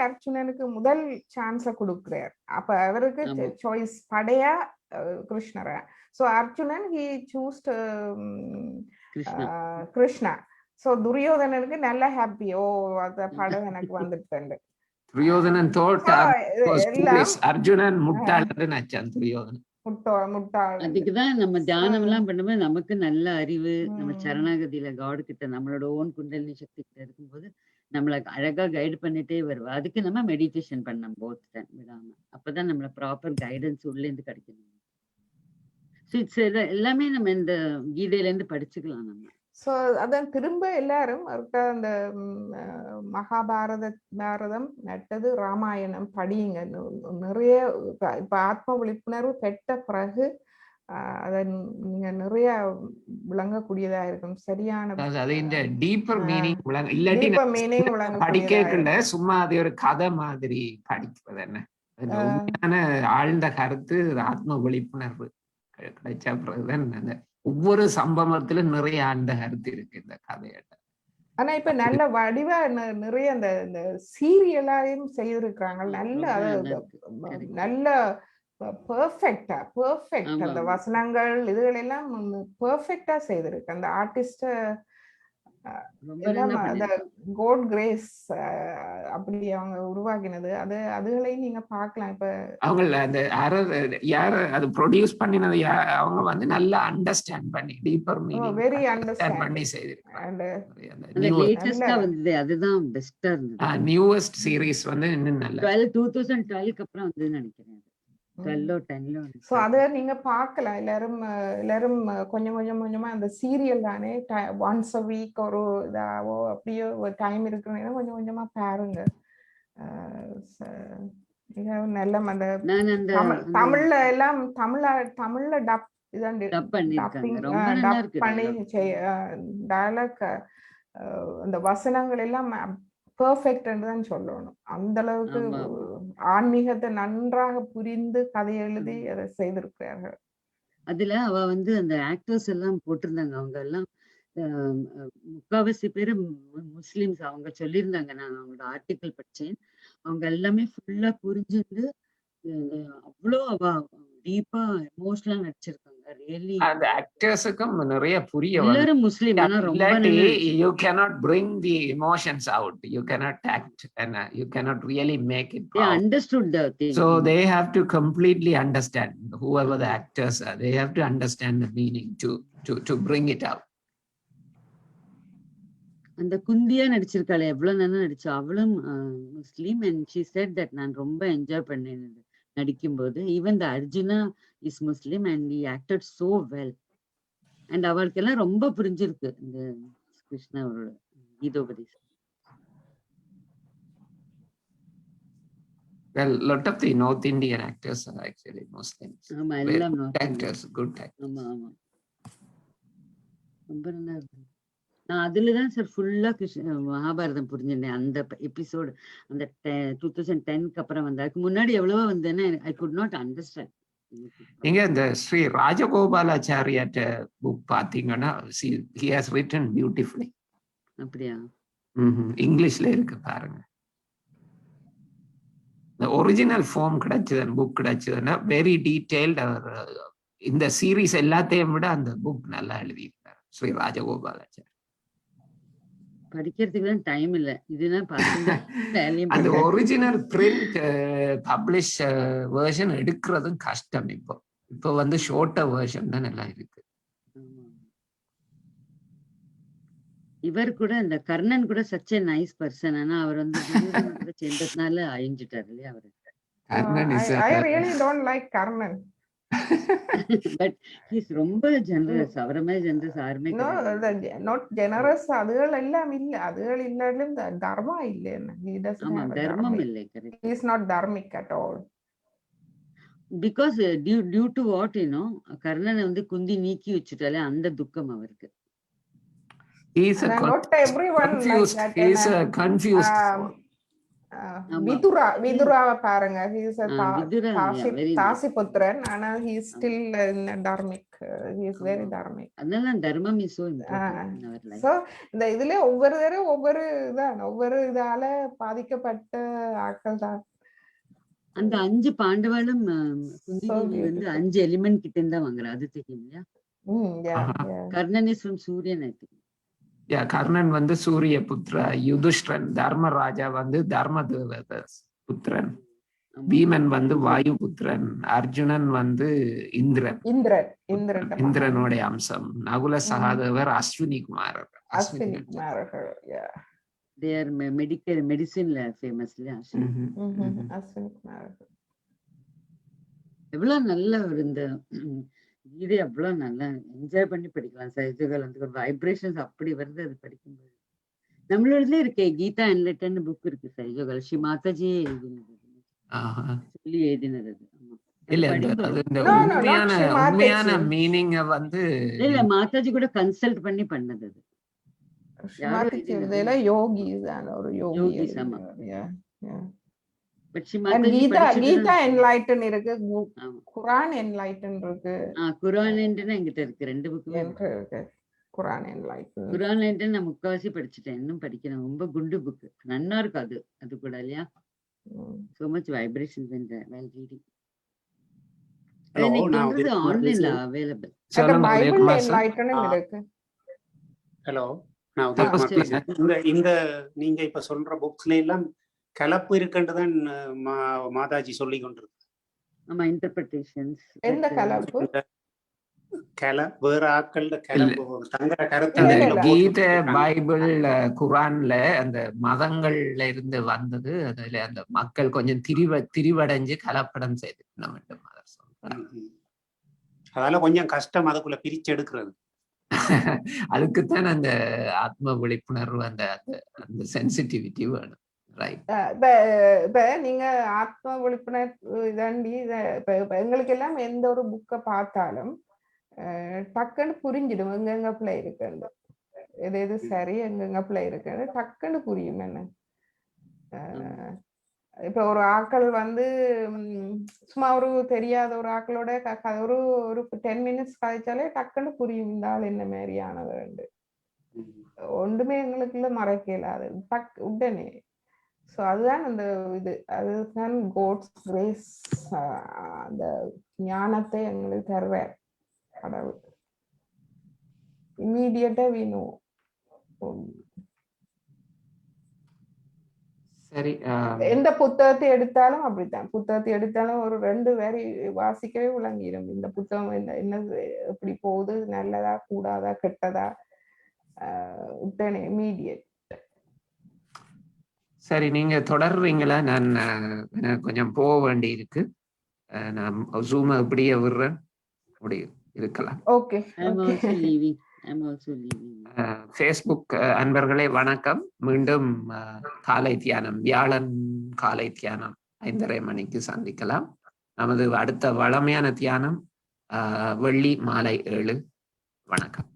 அர்ஜுனனுக்கு முதல் சான்ஸ கொடுக்கிறார். அப்ப அவருக்கு சாய்ஸ் படையா கிருஷ்ணரா. So Arjunan he chose Krishna. So துரியோதனனுக்கு நல்ல ஹாப்பி, ஓ அந்த படம் எனக்கு வந்துட்டு. துரியோதனன் அர்ஜுனன் முட்டாளன்னு நினைச்சான் துரியோதனன். அதுக்குதான் நம்ம தியானம் எல்லாம் பண்ணும்போது நமக்கு நல்ல அறிவு, நம்ம சரணாகதியில காட் கிட்ட நம்மளோட ஓன் குண்டலினி சக்தி கிட்ட இருக்கும்போது நம்மள அழகா கைடு பண்ணிட்டே வருவா. அதுக்கு நம்ம மெடிடேஷன் பண்ணோம் போத் டைம் விடாம. அப்பதான் நம்மள ப்ராப்பர் கைடன்ஸ் உள்ள இருந்து கிடைக்கணும். எல்லாமே நம்ம இந்த கீதையில இருந்து படிச்சுக்கலாம் நம்ம. சோ அதான் திரும்ப எல்லாரும் அந்த மகாபாரதம் நட்டது ராமாயணம் படியுங்க. நிறைய இப்ப ஆத்ம விழிப்புணர்வு பெற்ற பிறகு அத நீங்க நிறைய விளங்கக்கூடியதா இருக்கும். சரியான டீப்பர் மீனிங் படிக்கல, சும்மா அது ஒரு கதை மாதிரி படிக்கிறது என்ன. உண்மையான ஆழ்ந்த கருத்து ஆத்ம விழிப்புணர்வு கிடைச்ச பிறகுதான் அந்த ஒவ்வொரு சம்பவத்திலும் நிறைய ஆழ்ந்த கருத்து இருக்கு இந்த கதையில. ஆனா இப்ப நல்ல வடிவா நிறைய அந்த சீரியலாயும் செய்திருக்கிறாங்க. நல்ல பெர்ஃபெக்ட் அந்த வசனங்கள் இதுகள் எல்லாம் பெர்ஃபெக்டா செய்திருக்கு. அந்த ஆர்டிஸ்ட கோட் கிரேஸ் அப்படி அவங்க உருவாக்கினது அதுகளையும் நீங்க பார்க்கலாம். இப்ப அவங்க அந்த யார அது ப்ரொடியூஸ் பண்ணினது அவங்க வந்து நல்லா அண்டர்ஸ்டாண்ட் பண்ணி டீப்பர் மீனிங் வெரி அண்டர்ஸ்டாண்ட் பண்ணி செய்திருக்காங்க. அதுதான் பெஸ்டா இருந்தது. நியூவஸ்ட் சீரிஸ் வந்து இன்னும் நல்லா 2012க்கு அப்புறம் வந்து நினைக்கிறேன். சோ அத நீங்க பார்க்கலாம். எல்லாரும் கொஞ்சம் கொஞ்சமா அந்த சீரியல் தானே ஒன்ஸ் அ வீக் ஒரு இதாவோ அப்படியோ ஒரு டைம் இருக்குன்னா கொஞ்சம் கொஞ்சமா பாருங்க. நல்ல அந்த தமிழ்ல எல்லாம் தமிழ்ல டப் பண்ணி டயலாக் அந்த வசனங்கள் எல்லாம் பெர்ஃபெக்ட் தான் சொல்லணும். அந்த அளவுக்கு ஆன்மீகத்தை நன்றாக புரிந்து கதை எழுதி அதை செய்திருக்கிறார்கள். அதுல அவ வந்து அந்த ஆக்டர்ஸ் எல்லாம் போட்டிருந்தாங்க. அவங்க எல்லாம் முக்காவாசி பேரு முஸ்லிம்ஸ். அவங்க சொல்லியிருந்தாங்க, நான் அவங்களோட ஆர்டிக்கிள் படிச்சேன். அவங்க எல்லாமே ஃபுல்லா புரிஞ்சுட்டு அவ்வளோ அவ டீப்பா எமோஷனலா நடிச்சிருக்காங்க. அந்த ஆக்டர்ஸுக்கும் நிறைய புரிய எல்லாரும் முஸ்லிம். ஆனா ரொம்ப you cannot bring the emotions out, you cannot act and you cannot really make it they understood the thing. So they have to completely understand, whoever the actors are, they have to understand the meaning to bring it out. அந்த குந்தியா நடிச்சிருக்காளே, எவ்வளவு நல்லா நடிச்சா. அவளும் முஸ்லீம். and she said that நான் ரொம்ப என்ஜாய் பண்ணேன் நடிக்கும்போது. Even the Arjuna is Muslim and he acted so well. and அவளுக்கு எல்லாம் ரொம்ப புரிஞ்சிருக்கு இந்த கிருஷ்ணாவோட கீதோபதேசம். Well, lot of the North Indian actors are actually Muslims. ஆமா, எல்லாம் actors, good actors. ஆமா ஆமா, ரொம்ப நல்லா இருக்கு. நான் அதுலதான் சார் ஃபுல்லா மகாபாரதம் புரிஞ்சிருந்தேன். அந்த எபிசோடு அந்த 2010க்கு அப்புறம் வந்த. அதுக்கு முன்னாடி எவ்வளவோ வந்தேன்னா ஐ குட் நாட் அண்டர்ஸ்டாண்ட். நீங்க இந்த ஸ்ரீ ராஜகோபாலாச்சாரியாட்ட புக் பாத்தீங்கன்னா he has written beautifully. அப்படியா? இங்கிலீஷ்ல இருக்கு பாருங்க. ஒரிஜினல் ஃபார்ம் கிடைச்சது, புக் கிடைச்சதுன்னா வெரி டீடைல்ட். அவர் இந்த சீரீஸ் எல்லாத்தையும் விட அந்த புக் நல்லா எழுதியிருக்காரு ஸ்ரீ ராஜகோபாலாச்சாரி. படிக்கிறதுக்கு தான் டைம் இல்ல. இதுதான் அந்த ஒரிஜினல் பிரிண்ட் பப்ளிஷ் வெர்ஷன் எடுக்கிறதும் கஷ்டம். இப்போ வந்து ஷார்ட்டர் வெர்ஷன் தான் நல்லா இருக்கு. இவர் கூட இந்த கர்ணன் கூட சச் எ நைஸ் பர்சன். ஆனா அவர் வந்து சேர்ந்ததுனால அழிஞ்சிட்டாரு இல்லையா அவரு. Karnan is I really don't like Karnan. But he's ரொம்ப generous. அவரை மாதிரி generous யாருமே No, கிடையாது. not generous. அதுகள் எல்லாம் இல்ல. அதுகள் இல்லாலும் தர்மா இல்ல. He doesn't ஆமா have a தர்மம் dharmic. இல்லை, correct. He is not dharmic at all. Because due to what, கர்ணனை வந்து குந்தி நீக்கி வச்சுட்டாலே அந்த துக்கம் அவருக்கு. He is a Not everyone like that. He is a confused. விதுராவை பாருங்க. He is a Vidura, yeah, very nice. தாசிபுத்திரன். ஆனா he is still in a dharmic. He is very dharmic. அதனால தர்மம் is so important in our life. So இந்த இதுல ஒவ்வொரு இதால பாதிக்கப்பட்ட ஆட்கள் தான். அந்த 5 பாண்டவாளும் குந்தி தேவி வந்து 5 எலிமெண்ட் கிட்ட இருந்தா வாங்குறா, அது தெரியும் இல்லையா? கர்ணன் இஸ் ஃப்ரம் சூரியன், ஐ திங்க். கர்ணன் வந்து சூரிய புத்திர, யுதிஷ்டிரன் தர்மராஜா வந்து தர்மதேவத புத்திரன், பீமன் வந்து வாயு புத்திரன், அர்ஜுனன் வந்து இந்திரனுடைய அம்சம், நகுல சகாதேவர் அஸ்வினி குமாரர். They are medicine famous இல்லையா? அஸ்வினி குமாரர். எவ்வளவு நல்ல ஒரு இந்த இதை அவ்வளவு நல்லா என்ஜாய் பண்ணி படிக்கலாம். சைஜுகள் வந்து ஒரு வைப்ரேஷன்ஸ் அப்படி வருது அது படிக்கும்போது. நம்மளோடதுல இருக்கே கீதா என்லைட்டன் புக் இருக்கு சைஜுகள், ஸ்ரீ மாதாஜி சொல்லி எழுதினது. உண்மையான மீனிங் வந்து இல்ல மாதாஜி கூட கன்சல்ட் பண்ணி பண்ணது அது. கீதா என்லைட்டன் இருக்கு, குரான் என்லைட்டன் இருக்கு. குரான் என்கிட்ட இருக்கு, 2 புக்குமே இருக்கு. குரான் என்லைட்டன் நான் முக்காவாசி படிச்சுட்டேன், இன்னும் படிக்கிறேன். ரொம்ப குண்டு புக், நன்னா இருக்கு அது. அது கூட இல்லையா? so much vibrations in the while reading. ஆன்லைன்ல அவைலபிள். பைபிள் என்லைட்டனும் இருக்கு. ஹலோ, நான் இந்த நீங்க இப்ப சொல்ற புக்ஸ்ல எல்லாம் கலப்பு இருக்குன்றதான் மாதாஜி சொல்லி கொண்டிருக்கு. ஆமா, இன்டர்பிரேஷன்ஸ். எந்த கலப்பு? வேற ஆட்களோட கலப்பு, தங்கற கருத்து. கீதை, பைபிள், குரான்ல அந்த மதங்கள்ல இருந்து வந்தது. அதுல அந்த மக்கள் கொஞ்சம் திரிவடைஞ்சு கலப்படம் செய்து வேண்டும். அதனால கொஞ்சம் கஷ்டம் அதுக்குள்ள பிரிச்சு எடுக்கிறது. அதுக்குத்தான் அந்த ஆத்ம விழிப்புணர்வு, அந்த சென்சிட்டிவிட்டி வேணும். இப்ப நீங்க ஆத்ம விழிப்புணர்வு இதாண்டி இப்ப எங்களுக்கு எல்லாம் எந்த ஒரு புக்கை பார்த்தாலும் டக்குன்னு புரிஞ்சிடும் எங்கெங்க பிள்ளை இருக்குன்னு, எது சரி எங்கெங்க பிள்ளை இருக்குன்னு டக்குன்னு புரியும். என்ன இப்ப ஒரு ஆக்கள் வந்து சும்மா ஒரு தெரியாத ஒரு ஆக்களோட ஒரு 10 மினிட்ஸ் கழிச்சாலே டக்குன்னு புரியும் இந்த ஆள் என்ன மாதிரியானது. ஒன்றுமே எங்களுக்குள்ள மறைக்க இல்லாது உடனே. ஸோ அதுதான் அந்த இது, அதுதான் கோட்ஸ் கிரேஸ். அந்த ஞானத்தை எங்களுக்கு தருவார் கடவுள். இமீடியட்டா வேணும். சரி, எந்த புத்தகத்தை எடுத்தாலும் அப்படித்தான். புத்தகத்தை எடுத்தாலும் ஒரு 2 வரி வாசிக்கவே விளங்கிடும். இந்த புத்தகம் என்ன எப்படி போகுது, நல்லதா கூடாதா கெட்டதா, உடனே இமீடியட். சரி, நீங்க தொடர்றீங்களா? நான் கொஞ்சம் போக வேண்டி இருக்கு. நான் ஜூம் இப்படியே விடுறேன், இருக்கலாம். ஓகே, ஃபேஸ்புக் அன்பர்களே வணக்கம். மீண்டும் காலை தியானம், வியாழன் காலை தியானம் 5:30 மணிக்கு சந்திக்கலாம். நமது அடுத்த வளமையான தியானம் வெள்ளி மாலை 7. வணக்கம்.